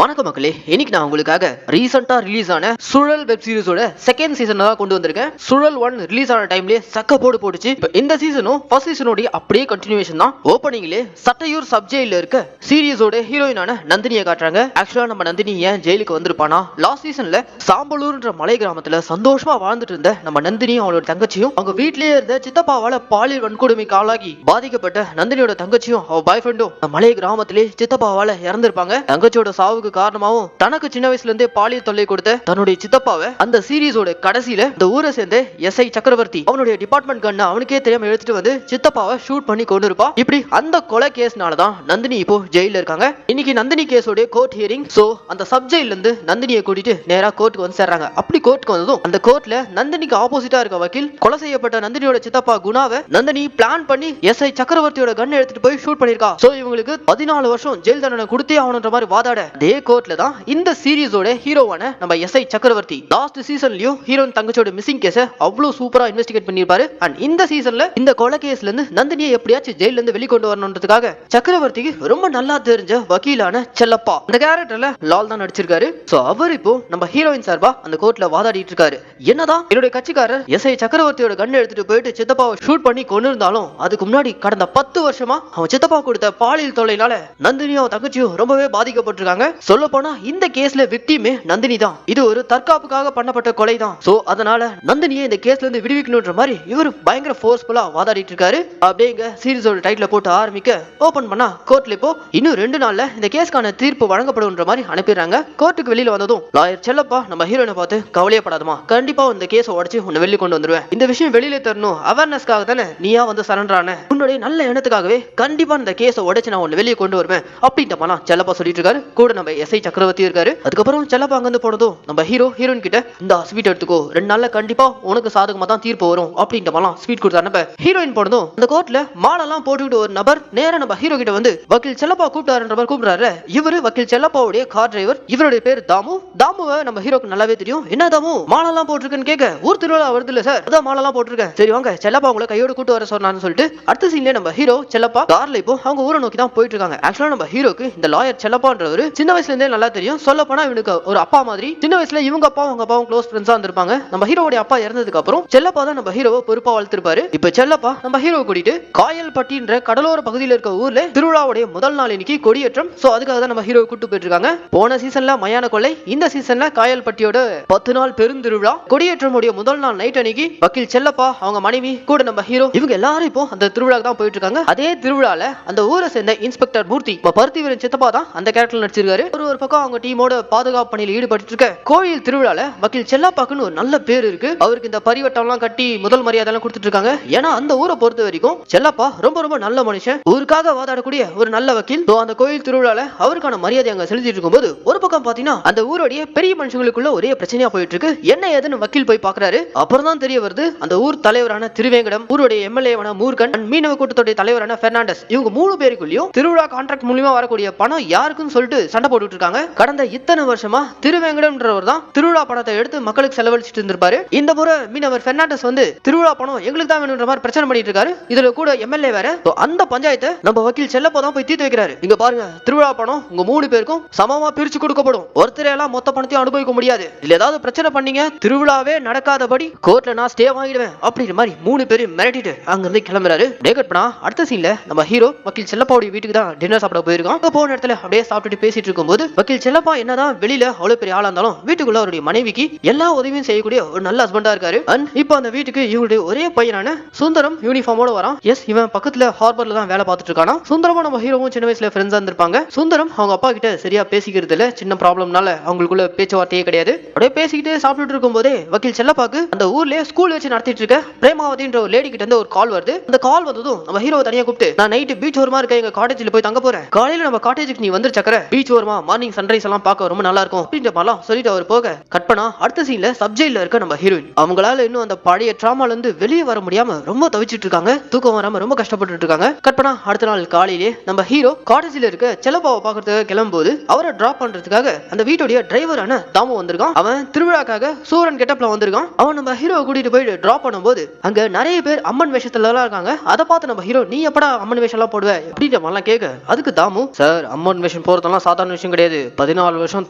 வணக்கம் மக்களே, இன்னைக்கு நான் உங்களுக்காக ரீசெண்டா ரிலீஸ் ஆன சுழல் வெப் சீரிஸோட செகண்ட் சீசன் தான் கொண்டு வந்திருக்கேன். சுழல் 1 ரிலீஸ் ஆன டைம்லயே சக்க போட்டுச்சு. இப்போ இந்த சீசனும் ஃபர்ஸ்ட் சீசனோட அப்படியே கண்டினியூவேஷன் தான். ஓப்பனிங்லே சட்டையூர் சப் ஜெயில இருக்க சீரியஸோட ஹீரோயினான நந்தினியை காட்டுறாங்க. ஆக்சுவலா நம்ம நந்தினி ஏன் ஜெயிலுக்கு வந்திருப்பானா, லாஸ்ட் சீசன்ல சாம்பலூர்ன்ற மலை கிராமத்துல சந்தோஷமா வாழ்ந்துட்டு இருந்த நம்ம நந்தினியும் அவளோட தங்கச்சியும் அவங்க வீட்லயே இருந்த சித்தப்பாவால பாலியல் வன்கொடுமைக்கு ஆளாகி பாதிக்கப்பட்ட நந்தினியோட தங்கச்சியும் அவ பாய் ஃப்ரெண்டும் மலை கிராமத்திலே சித்தப்பாவால இறந்திருப்பாங்க. தங்கச்சியோட சாவு காரணமாவும் தனக்கு சின்ன வயசுல இருந்தே பாலியல் தொல்லை கொடுத்த தன்னுடைய சித்தப்பாவை அந்த சீரிஸோட கடைசியில இந்த ஊரை சேர்ந்த எஸ்ஐ சக்கரவர்த்தி அவனுடைய டிபார்ட்மெண்ட் கண்ண அவனுக்கே தெரியாம எடுத்துட்டு வந்து சித்தப்பாவை ஷூட் பண்ணி கொண்டு இருப்பா. இப்படி அந்த கொலை கேஸ்னாலதான் நந்தினி இப்போ ஜெயில இருக்காங்க. இன்னைக்கு நந்தினி கேஸோட கோர்ட் ஹியரிங். சோ அந்த சப் ஜெயில இருந்து நந்தினியை கூட்டிட்டு நேரா கோர்ட்டுக்கு வந்து சேர்றாங்க. அப்படி கோர்ட்டுக்கு வந்ததும் அந்த கோர்ட்ல நந்தினிக்கு ஆப்போசிட்டா இருக்க வக்கீல் கொலை செய்யப்பட்ட நந்தினியோட சித்தப்பா குணாவை நந்தினி பிளான் பண்ணி எஸ்ஐ சக்கரவர்த்தியோட கண்ணை எடுத்துட்டு போய் ஷூட் பண்ணிருக்கா. சோ இவங்களுக்கு 14 வருஷம் ஜெயில் தண்டனை கொடுத்தே ஆகணுன்ற மாதிரி வாதாட கோர்ட்ல தான் இந்த சீரிஸோட ஹீரோவான நம்ம எஸ்ஐ சக்கரவர்த்தி லாஸ்ட் சீசன்லயும் ஹீரோயின் தங்கச்சியோட மிஸ்ஸிங் கேஸ அவ்வளவு சூப்பரா இன்வெஸ்டிகேட் பண்ணிருப்பாரு. அண்ட் இந்த சீசன்ல இந்த கொலை கேஸ்ல இருந்து நந்தினியை எப்படியாச்சும் ஜெயில இருந்து வெளிக்கொண்டு வரணும்ன்றதுக்காக சக்கரவர்த்திக்கு ரொம்ப நல்லா தெரிஞ்ச வக்கீலான செல்லப்பா அந்த கேரக்டர்ல லால் தான் நடிச்சிருக்காரு. சோ அவர் இப்போ நம்ம ஹீரோயின் சார்பா அந்த கோர்ட்ல வாதாடிட்டு இருக்காரு. என்னதான் என்னுடைய கட்சிக்காரர் எஸ்ஐ சக்கரவர்த்தியோட கண்ணை எடுத்துட்டு போயிட்டு சித்தப்பாவை ஷூட் பண்ணி கொண்டு இருந்தாலும் அதுக்கு முன்னாடி கடந்த 10 வருஷமா அவன் சித்தப்பா கொடுத்த பாலியல் தொல்லைனால நந்தினியும் தங்கச்சியும் ரொம்பவே பாதிக்கப்பட்டிருக்காங்க. சொல்ல போனா இந்த கேஸ்ல விக்டிமே நந்தினி தான். இது ஒரு தற்காப்புக்காக பண்ணப்பட்ட கொலை தான். சோ அதனால நந்தினியை இந்த கேஸ்ல இருந்து விடுவிக்கணும்ன்ற மாதிரி இவர் பயங்கர ஃபோர்ஸ்ஃபுல்லா வாதாடிட்டு இருக்காரு. அப்படிங்க சீரிஸோட டைட்டில் போட்டு ஆரம்பிக்க ஓபன் பண்ணா கோர்ட்ல இப்போ இன்னும் 2 நாள்ல இந்த கேஸ்க்கான தீர்ப்பு வழங்கப்படும்ன்ற மாதிரி அனுப்பிடுறாங்க. கோர்ட்டுக்கு வெளியில வந்ததும் லாயர் செல்லப்பா நம்ம ஹீரோனை பார்த்து கவலையப்படாதமா, கண்டிப்பா இந்த கேஸை உடைச்சு உன்னை வெளியே கொண்டு வந்துருவேன். இந்த விஷயம் வெளியில தரணும் அவேர்னஸ்க்காக தானே நீயா வந்து சரண்டரான, உன்னுடைய நல்ல எண்ணத்துக்காகவே கண்டிப்பா இந்த கேஸை உடைச்சு நான் உன்னை வெளியே கொண்டு வருவேன் அப்படின்ட்டு செல்லப்பா சொல்லிட்டு இருக்காரு. கூட நம்ம எஸ்ஐ சக்கரவர்த்தி இருக்காரு. அதுக்கப்புறம் செல்லப்பா அங்க இருந்து போனதும் நம்ம ஹீரோயின் கிட்ட இந்த ஸ்வீட் எடுத்துக்கோ, 2 நாள்ல கண்டிப்பா உனக்கு சாதகமா தான் தீர்ப்பு வரும் அப்படின்ட்டு ஸ்வீட் கொடுத்தாரு. ஹீரோயின் போனதும் அந்த கோர்ட்ல மாலெல்லாம் போட்டுக்கிட்டு ஒரு நபர் நேரா நம்ம ஹீரோ கிட்ட வந்து வக்கீல் செல்லப்பா கூப்பிட்டாருன்ற மாதிரி கூப்பிடுறாரு. இவரு வக்கீல் செல்லப்பாவுடைய கார் டிரைவர். இவருடைய பேர் தாமு. தாமுவை நம்ம ஹீரோக்கு நல்லாவே தெரியும். என்ன தாமு மாலெல்லாம் போட்டிருக்கேன்னு கேட்க, ஊர் திருவிழா வருது இல்ல சார், அதான் மாலெல்லாம் போட்டிருக்கேன். சரி வாங்க செல்லப்பா உங்களை கையோடு கூட்டு வர சொன்னான்னு சொல்லிட்டு அடுத்த சீன்ல நம்ம ஹீரோ செல்லப்பா கார்ல இப்போ அவங்க ஊரை நோக்கி தான் போயிட்டு இருக்காங்க. ஆக்சுவலா நம்ம ஹீரோக்கு இந்த லாயர் செல்லப்பான்றவர் சின்ன வயசுல இருந்தே நல்லா தெரியும். சொல்ல போனா இவனுக்கு ஒரு அப்பா மாதிரி. சின்ன வயசுல இவங்க அப்பா அவங்க அப்பாவும் க்ளோஸ் ஃப்ரெண்ட்ஸா இருந்திருப்பாங்க. நம்ம ஹீரோட அப்பா இறந்ததுக்கு அப்புறம் செல்லப்பா தான் நம்ம ஹீரோவை பொறுப்பா வளர்த்திருப்பாரு. இப்ப செல்லப்பா நம்ம ஹீரோவை கூட்டிட்டு காயல்பட்டின்ற கடலோர பகுதியில் இருக்க ஊர்ல திருவிழாவுடைய முதல் நாள் இன்னைக்கு கொடியேற்றம். சோ அதுக்காக தான் நம்ம ஹீரோவை கூட்டு போயிட்டு இருக்காங்க. போன சீசன்ல மயான கொள்ளை, இந்த சீசன்ல காயல்பட்டியோட 10 நாள் பெருந்திருவிழா. கொடியேற்றமுடைய முதல் நாள் நைட் அன்னைக்கு வக்கீல் செல்லப்பா அவங்க மனைவி கூட நம்ம ஹீரோ இவங்க எல்லாரும் இப்போ அந்த திருவிழாக்கு தான் போயிட்டு இருக்காங்க. அதே திருவிழால அந்த ஊரை சேர்ந்த இன்ஸ்பெக்டர் மூர்த்தி பருத்தி வீரன் சித்தப்பா தான் அந்த கேரக்டர்ல நடிச்சிருக்காரு. ஒரு பக்கம் அவங்க டீமோட பாதுகாப்பு பணியில் ஈடுபட்டு இருக்க கோயில் திருவிழால வக்கீல் செல்லப்பாக்குன்னு ஒரு நல்ல பேர் இருக்கு. அவருக்கு இந்த பரிவட்டம் எல்லாம் கட்டி முதல் மரியாதை எல்லாம் கொடுத்துட்டு இருக்காங்க. ஏன்னா அந்த ஊரை பொறுத்த வரைக்கும் செல்லப்பா ரொம்ப ரொம்ப நல்ல மனுஷன், ஊருக்காக வாதாடக்கூடிய ஒரு நல்ல வக்கீல். அந்த கோயில் திருவிழால அவருக்கான மரியாதை அங்க செலுத்திட்டு இருக்கும்போது ஒரு பக்கம் பாத்தீங்கன்னா அந்த ஊருடைய பெரிய மனுஷங்களுக்குள்ள ஒரே பிரச்சனையா போயிட்டு இருக்கு. என்ன ஏதுன்னு வக்கீல் போய் பாக்குறாரு. அப்புறம் தான் தெரிய வருது அந்த ஊர் தலைவரான திருவேங்கடம், ஊருடைய எம்எல்ஏவான மூர்கன், மீனவ கூட்டத்துடைய தலைவரான பெர்னாண்டஸ், இவங்க 3 பேருக்குள்ளயும் திருவிழா கான்ட்ராக்ட் மூலமா வரக்கூடிய பணம் யாருக்குன்னு சொல்லிட்டு சண்டை போட்டுட்டு இருக்காங்க. கடந்த இத்தனை வருஷமா திருவேங்கடம்ன்றவர் தான் திருவிழா பணத்தை எடுத்து மக்களுக்கு செலவழிச்சிட்டு இருந்திருப்பாரு. இந்த முறை மீனவர் பெர்னாண்டஸ் வந்து திருவிழா பணம் எங்களுக்கு தான் வேணும்ன்ற மாதிரி பிரச்சனை பண்ணிட்டு இருக்காரு. இதுல கூட எம்எல்ஏ வேற. அந்த பஞ்சாயத்தை நம்ம வக்கீல் செல்லப்பா தான் போய் தீர்த்து வைக்கிறாரு. இங்க பாருங்க, திருவிழா பணம் உங்க 3 பேருக்கும் சமமா பிரிச்சு கொடுக்கப்படும். ஒருத்தர் எல்லாம் மொத்த பணத்தையும் அனுபவிக்க முடியாது. இல்ல ஏதாவது பிரச்சனை பண்ணீங்க திருவிழாவே நடக்காதபடி கோர்ட்ல நான் ஸ்டே வாங்கிடுவேன் அப்படிங்கிற மாதிரி 3 பேரும் மிரட்டிட்டு அங்க இருந்து கிளம்புறாரு. டேகட் பண்ணா அடுத்த சீன்ல நம்ம ஹீரோ வக்கீல் செல்லப்பாவுடைய வீட்டுக்கு தான் டின்னர் சாப்பிட போயிருக்கோம். அங்க போன இடத்துல அப்படியே சாப்பிட்டுட்டு பேசிட்டு இருக்கும்போது வக்கீல் செல்லப்பா என்னதான் வெளியில அவ்வளவு பெரிய ஆளா இருந்தாலும் வீட்டுக்குள்ள அவருடைய மனைவிக்கு எல்லா உதவியும் செய்யக்கூடிய ஒரு நல்ல ஹஸ்பண்டா இருக்காரு. அண்ட் இப்போ அந்த வீட்டுக்கு இவருடைய ஒரே பையனான சுந்தரம் யூனிஃபார்மோட வரான். எஸ், இவன் பக்கத்துல ஹார்பர்ல தான் வேலை பார்த்துட்டு இருக்கானா. சுந்தரமும் நம்ம ஹீரோவும் சின்ன வயசுல ஃப்ரெண்ட்ஸா இருந்திருப்பாங்க. சுந்தரம் அவங்க அப்பா கிட்ட சரியா பேசிக்கிறது இல்ல, சின்ன ப்ராப்ளம்னால அவங்களுக்குள்ள பேச்சுவார்த்தையே கிடையாது. அப்படியே பேசிக்கிட்டே சாப்பிட்டுட்டு இருக்கும் போதே வக்கீல் செல்லப்பாக்கு அந்த ஊர்லயே ஸ்கூல் வச்சு நடத்திட்டு இருக்க பிரேமாவதின்ற ஒரு லேடி கிட்ட இருந்து ஒரு கால் வருது. அந்த கால் வந்ததும் நம்ம ஹீரோவை தனியா கூப்பிட்டு, நான் நைட்டு பீச் ஓரமா இருக்க எங்க காட்டேஜ்ல போய் தங்க போறேன், காலையில நம்ம காட்டேஜுக்கு நீ வந்து சக்கர பீச் ஓரமா மார்னிங் சன்ரைஸ் எல்லாம் பார்க்க ரொம்ப நல்லா இருக்கும் அப்படின்ற மாதிரிலாம் சொல்லிட்டு அவர் போக கட் பண்ணா அடுத்த சீன்ல சப்ஜெயில இருக்க நம்ம ஹீரோயின் அவங்களால இன்னும் அந்த பழைய டிராமால இருந்து வெளியே வர முடியாம ரொம்ப தவிச்சிட்டு இருக்காங்க. தூக்கம் வராம ரொம்ப கஷ்டப்பட்டு இருக்காங்க. கட் பண்ணா அடுத்த நாள் காலையிலே நம்ம ஹீரோ காட்டேஜ்ல இருக்க செல்லப்பாவை பாக்குறதுக்காக கிளம்பும்போது அவரை டிராப் பண்றதுக்காக அந்த வீட்டுடைய டிரைவரான தாமு வந்திருக்கான். அவன் திருவிழாக்காக சூரன் கெட்டப்ல வந்திருக்கான். அவன் நம்ம ஹீரோவை கூட்டிட்டு போயிட்டு டிராப் பண்ணும்போது அங்க நிறைய பேர் அம்மன் வேஷத்துல எல்லாம் இருக்காங்க. அதை பார்த்து நம்ம ஹீரோ, நீ எப்படா அம்மன் வேஷம் எல்லாம் போடுவ அப்படின்ற மாதிரிலாம் கேட்க, அதுக்கு தாமு, சார் அம்மன் வேஷம் போறதெல்லாம் சாதாரண விஷயம் கிடையாது, 14 வருஷம்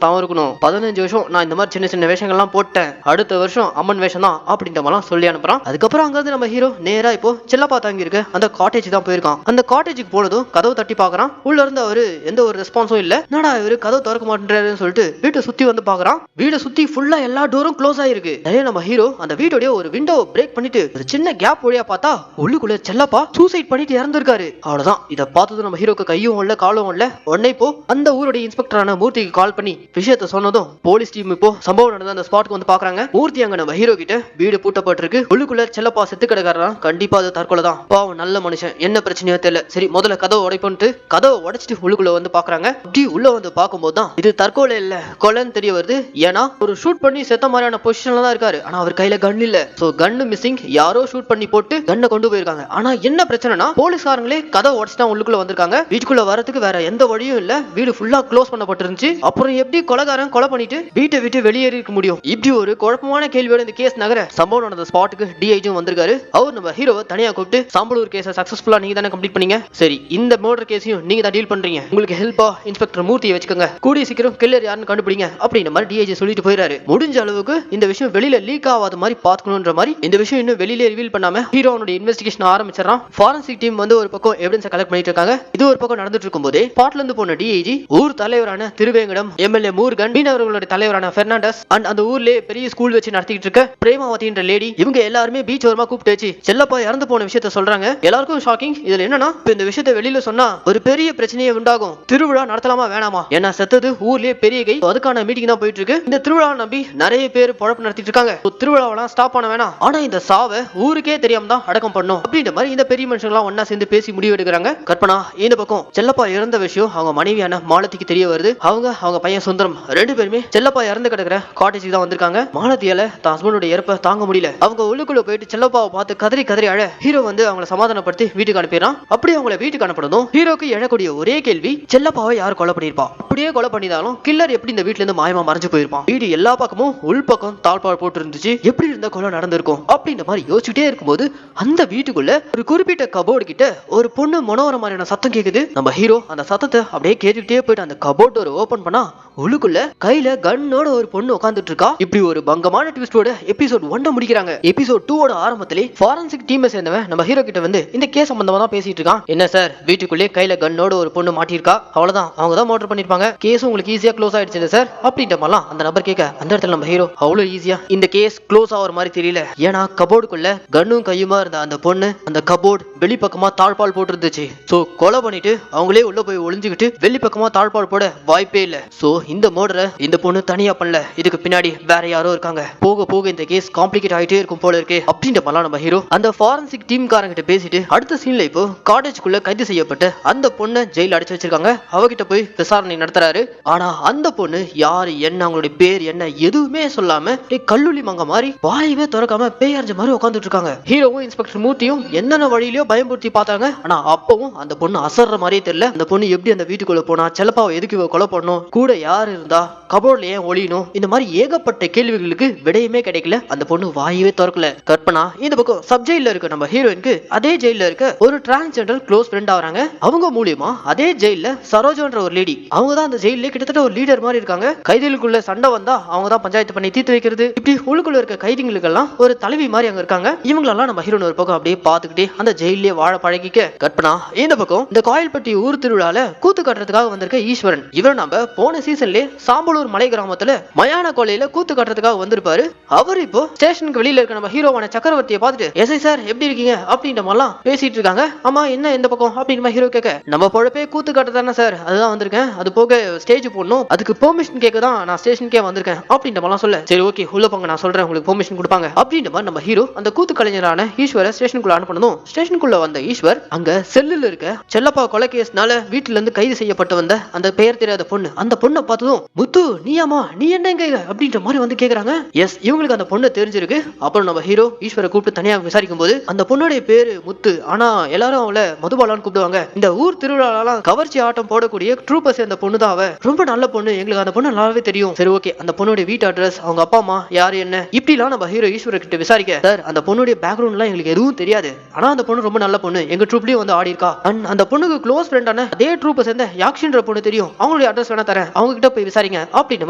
தான் இருக்கணும், 15 வருஷம் நான் இந்த மாதிரி சின்ன சின்ன வேஷங்கள்லாம் போட்டேன், அடுத்த வருஷம் அம்மன் வேஷம் தான் அப்படின்ற மாதிரிலாம் சொல்லி அனுப்புறான். அதுக்கப்புறம் அங்க இருந்து நம்ம ஹீரோ நேரா இப்போ செல்லப்பா தாங்கி இருக்க அந்த காட்டேஜ் தான் போயிருக்கான். அந்த காட்டேஜுக்கு போனதும் கதவு தட்டி பாக்குறான். உள்ள இருந்து அவரு எந்த ஒரு ரெஸ்பான்ஸும் இல்ல. என்னடா இவரு கதவு திறக்க மாட்டேன்றாருன்னு சொல்லிட்டு வீட்டை சுத்தி வந்து பாக்குறான். வீடை சுத்தி ஃபுல்லா எல்லா டோரும் க்ளோஸ் ஆயிருக்கு. நம்ம ஹீரோ அந்த வீட்டோட ஒரு விண்டோ பிரேக் பண்ணிட்டு ஒரு சின்ன கேப் வழியா பார்த்தா உள்ளுக்குள்ள செல்லப்பா சூசைட் பண்ணிட்டு இறந்திருக்காரு. அவ்வளவுதான். இதை பார்த்தது நம்ம ஹீரோக்கு கையும் இல்ல காலும் இல்ல. உடனே இப்போ அந்த ஊருடைய இன்ஸ்பெக்டரான மூர்த்திக்கு கால் பண்ணி விஷயத்த சொன்னதும் போலீஸ் டீம் இப்போ சம்பவம் நடந்த அந்த ஸ்பாட்க்கு வந்து பாக்குறாங்க. மூர்த்தி அங்க நம்ம ஹீரோ கிட்ட வீடு பூட்டப்பட்டிருக்கு, உள்ளுக்குள்ள செல்லப்பா செத்து கிடக்காரா, கண்டிப்பா அது தற்கொலை தான், பாவம் நல்ல மனுஷன், என்ன பிரச்சனையோ தெரியல, சரி முதல்ல கதவை உடைப்போன்ட்டு கதவை உடைச்சிட்டு உள்ளுக்குள்ள வந்து பாக்குறாங்க. அப்படி உள்ள வந்து பார்க்கும்போது தான் இது தற்கொலை இல்ல கொலைன்னு தெரிய வருது. ஏன்னா ஒரு ஷூட் பண்ணி செத்த மாதிரியான பொசிஷன்ல தான் இருக்காரு. ஆனா அவர் கையில கன் இல்ல. சோ கன் மிஸ்ஸிங். யாரோ ஷூட் பண்ணி போட்டு கன்னை கொண்டு போயிருக்காங்க. ஆனா என்ன பிரச்சனைனா போலீஸ்காரங்களே கதவை உடைச்சு தான் உள்ளுக்குள்ள வந்திருக்காங்க. வீட்டுக்குள்ள வரதுக்கு வேற எந்த வழியும் இல்ல. வீடு ஃபுல்லா க்ளோஸ் பண்ணப்பட்டிருந்துச்சு. அப்புறம் எப்படி கொலைகாரன் கொலை பண்ணிட்டு வீட்டை விட்டு வெளியேறி இருக்க முடியும்? இப்படி ஒரு குழப்பமான கேள்வியோட இந்த கேஸ் நகர சம்பவம் நடந்த ஸ்பாட்டுக்கு டிஐஜியும் வந்திருக்காரு. அவர் நம்ம ஹீரோவை தனியா கூப்பிட்டு சாம்பலூர் கேஸை சக்சஸ்ஃபுல்லா நீங்க தானே கம்ப்ளீட் பண்ணீங்க, சரி இந்த மர்டர் கேஸையும் நீங்க தான் டீல் பண்றீங்க, உங்களுக்கு ஹெல்ப்பா இன்ஸ்பெக்டர் மூர்த்தியை வச்சுக்கோங்க, கூடிய சீக்கிரம் கில்லர் யாருன்னு கண்டுபிடிங்க அப்படின்ற மாதிரி டிஐஜி சொல்லிட்டு போயிறாரு. முடிஞ்ச அளவுக்கு இந்த விஷயம் வெளியில லீக் ஆகாத மாதிரி பாத்துக்கணும்ன்ற மாதிரி இந்த விஷயம் இன்னும் வெளியில ரிவீல் பண்ணாம ஹீரோனுடைய இன்வெஸ்டிகேஷன் ஆரம்பிச்சிடறான். ஃபாரன்சிக் டீம் வந்து ஒரு பக்கம் எவிடன்ஸ் கலெக்ட் பண்ணிட்டு இருக்காங்க. இது ஒரு பக்கம் நடந்துட்டு இருக்கும்போதே ஸ்பாட்ல இருந்து போன டிஐஜி ஊர் தலைவரான திருவேங்கடம், எம்எல்ஏ மூர்கன், மீனவர்களுடைய தலைவரான பெர்னாண்டஸ் அண்ட் அந்த ஊர்லயே பெரிய ஸ்கூல் வச்சு நடத்திட்டு இருக்க பிரேமாவதின்ற லேடி, இவங்க எல்லாருமே பீச் ஓரமா கூப்பிட்டு வச்சு செல்லப்பா இறந்து போன விஷயத்த சொல்றாங்க. எல்லாருக்கும் ஷாக்கிங். இதுல என்னன்னா இந்த விஷயத்த வெளியில சொன்னா ஒரு பெரிய பிரச்சனையே உண்டாகும். திருவிழா நடத்தலாமா வேணாமா? ஏன்னா செத்தது ஊர்லயே பெரிய கை, அதுக்கான மீட்டிங் தான் போயிட்டு இருக்கு. இந்த திருவிழாவை நம்பி நிறைய பேர் பொழப்பு நடத்திட்டு இருக்காங்க. திருவிழாவெல்லாம் ஸ்டாப் பண்ண வேணாம், ஆனா இந்த சாவை ஊருக்கே தெரியாம தான் அடக்கம் பண்ணும் அப்படின்ற மாதிரி இந்த பெரிய மனுஷங்களாம் ஒன்னா சேர்ந்து பேசி முடிவு எடுக்கிறாங்க. கற்பனா இந்த பக்கம் செல்லப்பா இறந்த விஷயம் அவங்க மனைவியான மாலதிக்கு தெரிய வருது. அவங்க பையன் சுந்தரம் ரெண்டு பேருமே செல்லப்பா இறந்து கிடக்குற காட்டேஜுக்கு தான் வந்திருக்காங்க. மாலதியால தான் ஹஸ்பண்டோட இறப்ப தாங்க முடியல. அவங்க உள்ளுக்குள்ள போயிட்டு செல்லப்பாவை பார்த்து கதறி கதறி அழ ஹீரோ வந்து அவங்களை சமாதானப்படுத்தி வீட்டுக்கு அனுப்பிடுறான். அப்படியே அவங்களை வீட்டுக்கு அனுப்பணும். ஹீரோக்கு எழக்கூடிய ஒரே கேள்வி, செல்லப்பாவை யார் கொலை பண்ணிருப்பா? அப்படியே கொலை பண்ணிதாலும் கில்லர் எப்படி இந்த வீட்டுல இருந்து மாயமா மறைஞ்சு போயிருப்பான்? வீடு எல்லா பக்கமும் உள்பக்கம் தாழ்பால் போட்டு இருந்துச்சு, எப்படி இருந்த கொலை நடந்திருக்கும் அப்படின்ற மாதிரி யோசிச்சுட்டே இருக்கும்போது அந்த வீட்டுக்குள்ள ஒரு குறிப்பிட்ட கபோர்டு கிட்ட ஒரு பொண்ணு மனோர மாதிரியான சத்தம் கேக்குது. நம்ம ஹீரோ அந்த சத்தத்தை அப்படியே கேட்டுக்கிட்டே போயிட்டு அந்த கபோர்ட் டோர் ஓபன் பண்ணா உள்ளுக்குள்ள கையில கன்னோட ஒரு பொண்ணு உட்கார்ந்துட்டு இருக்கா. இப்படி ஒரு பங்கமான ட்விஸ்டோட எபிசோட் 1 முடிக்கிறாங்க. எபிசோட் 2 ஓட ஆரம்பத்திலே ஃபாரன்சிக் டீமை சேர்ந்தவன் நம்ம ஹீரோ கிட்ட வந்து இந்த கேஸ் சம்பந்தமா தான் பேசிட்டு இருக்கான். என்ன சார், வீட்டுக்குள்ளே கையில கன்னோட ஒரு பொண்ணு மாட்டிருக்கா, அவ்வளவுதான், அவங்க தான் மர்டர் பண்ணிருப்பாங்க, கேஸ் உங்களுக்கு ஈஸியா க்ளோஸ் ஆயிடுச்சு சார் அப்படின்ற மாதிரிலாம் அந்த நபர் கேட்க அந்த இடத்துல நம்ம ஹீரோ அவ்வளவு ஈஸியா இந்த கேஸ் க்ளோஸ் ஆகிற மாதிரி தெரியல. ஏன்னா கபோர்டுக்குள்ள கன்னும் கையுமா இருந்த அந்த பொண்ணு அந்த கபோர்டு வெளிப்பக்கமா தாழ்பால் போட்டு இருந்துச்சு. சோ கொலை பண்ணிட்டு அவங்களே உள்ள போய் ஒளிஞ்சுக்கிட்டு வெளிப்பக்கமா தாழ்பால் போட வாய்ப்பே இல்ல. சோ இந்த மர்டரை இந்த பொண்ணு தனியா பண்ணல, இதுக்கு பின்னாடி வேற யாரோ இருக்காங்க, போக போக இந்த கேஸ் காம்ப்ளிகேட் ஆயிட்டே இருக்கும் போல இருக்கு அப்படின்ற மாதிரிலாம் நம்ம ஹீரோ அந்த ஃபாரன்சிக் டீம் காரங்கிட்ட பேசிட்டு அடுத்த சீன்ல இப்போ காலேஜுக்குள்ள கைது செய்யப்பட்ட அந்த பொண்ணை ஜெயில அடைச்சு வச்சிருக்காங்க. அவகிட்ட போய் விசாரணை நடத்துறாரு. ஆனா அந்த பொண்ணு யாரு என்ன, அவங்களுடைய பேர் என்ன எதுவுமே சொல்லாம கல்லூலி மங்க மாதிரி வாயவே திறக்காம பேயறிஞ்ச மாதிரி உட்காந்துட்டு இருக்காங்க. ஹீரோவும் இன்ஸ்பெக்டர் மூர்த்தியும் என்னென்ன வழியிலயோ பயமுறுத்தி பார்த்தாங்க. ஆனா அப்பவும் அந்த பொண்ணு அசர்ற மாதிரியே தெரியல. அந்த பொண்ணு எப்படி அந்த வீட்டுக்குள்ள போனா, செல்லப்பாவை எதுக்கு கொலை பண்ணும், கூட யாரு இருந்தா, கபோர்ட்ல ஏன் ஒளியணும், இந்த மாதிரி ஏகப்பட்ட கேள்விகளுக்கு விடையுமே கிடைக்கல. அந்த பொண்ணு வாயவே திறக்கல. கற்பனா இந்த பக்கம் சப் ஜெயில இருக்க நம்ம ஹீரோயினுக்கு அதே ஜெயில இருக்க ஒரு டிரான்ஸ்ஜெண்டர் க்ளோஸ் ஃப்ரெண்ட் ஆவறாங்க. அவங்க மூலியமா அதே ஜெயில சரோஜான்ற ஒரு லேடி, அவங்க தான் அந்த ஜெயிலே கிட்டத்தட்ட ஒரு லீடர் மாதிரி இருக்காங்க. கைதிகளுக்குள்ள சண்டை வந்தா அவங்க தான் பஞ்சாயத்து பண்ணி தீர்த்து வைக்கிறது. இப்படி உள்ளுக்குள்ள இருக்க கைதிகளுக்கெல்லாம் ஒரு தலைவி மாதிரி அங்க இருக்காங்க. இவங்களெல்லாம் நம்ம ஹீரோன் ஒரு பக்கம் அப்படியே பார்த்துக்கிட்டே அந்த ஜெயிலே வாழ பழகிக்க கற்பனா இந்த பக்கம் இந்த கோயில்பட்டி ஊர் திருவிழால கூத்து காட்டுறதுக்காக வந்திருக்க ஈஸ்வரன், இவர் நம்ம போன சீசன்லயே சாம்பலூர் மலை கிராமத்துல மயான கொலையில கூத்து காட்டுறதுக்காக வந்திருப்பாரு. அவர் இப்போ ஸ்டேஷனுக்கு வெளியில இருக்க நம்ம ஹீரோவான சக்கரவர்த்தியை பார்த்துட்டு எஸ்ஐ சார் எப்படி இருக்கீங்க அப்படின்ற மாதிரிலாம் பேசிட்டு இருக்காங்க. ஆமா என்ன இந்த பக்கம் அப்படின்னு ஹீரோ கேட்க, நம்ம பொழப்பே கூத்து காட்டுறதானே சார், அதுதான் வந்திருக்கேன், அது போக ஸ்டேஜ் போடணும், அதுக்கு பெர்மிஷன் கேட்க தான் நான் ஸ்டேஷனுக்கே வந்திருக்கேன் அப்படின்ற மாதிரிலாம் சொல்ல, சரி ஓகே உள்ள போங்க நான் சொல்றேன் உங்களுக்கு பெர்மிஷன் கொடுப்பாங்க அப்படின்ற மாதிரி நம்ம ஹீரோ அந்த கூத்து கலைஞரான ஈஸ்வர ஸ்டேஷனுக்குள்ள அனுப்பணும். ஸ்டேஷனுக்குள்ள வந்த ஈஸ்வர் அங்க செல்லுல இருக்க செல்லப்பா கொலை கேஸ்னால வீட்டுல இருந்து கைது செய்யப்பட்டு வந்த அந்த பெயர் தெரியாத பொண்ணு, அந்த பொண்ணை பார்த்ததும் முத்து நீயாமா நீ என்ன இங்க அப்படின்ற மாதிரி வந்து கேக்குறாங்க. எஸ், இவங்களுக்கு அந்த பொண்ணு தெரிஞ்சிருக்கு. அப்புறம் நம்ம ஹீரோ ஈஸ்வரை கூப்பிட்டு தனியா விசாரிக்கும் போது அந்த பொண்ணுடைய பேரு முத்து, ஆனா எல்லாரும் அவளை மதுபாலான்னு கூப்பிடுவாங்க. இந்த ஊர் திருவிழாலாம் கவர்ச்சி ஆட்டம் போடக்கூடிய ட்ரூப்பை சேர்ந்த பொண்ணு தான் அவ. ரொம்ப நல்ல பொண்ணு, எங்களுக்கு அந்த பொண்ணு நல்லாவே தெரியும். சரி ஓகே, அந்த பொண்ணுடைய வீட்டு அட்ரஸ், அவங்க அப்பா அம்மா யாரு என்ன இப்படிலாம் நம்ம ஹீரோ ஈஸ்வர கிட்ட விசாரிக்க, சார் அந்த பொண்ணுடைய பேக்ரவுண்ட்லாம் எங்களுக்கு எதுவும் தெரியாது, ஆனா அந்த பொண்ணு ரொம்ப நல்ல பொண்ணு, எங்க ட்ரூப்லயும் வந்து ஆடி இருக்கா. அண்ட் அந்த பொண்ணுக்கு க்ளோஸ் ஃப்ரெண்டான அதே ட்ரூப்பை சேர்ந்த யாக்ஷின்ற பொண்ணு தெரியும், அவங்களுடைய அட்ரஸ் வேணா தரேன், அவங்க கிட்ட போய் விசாரிங்க அப்படின்ற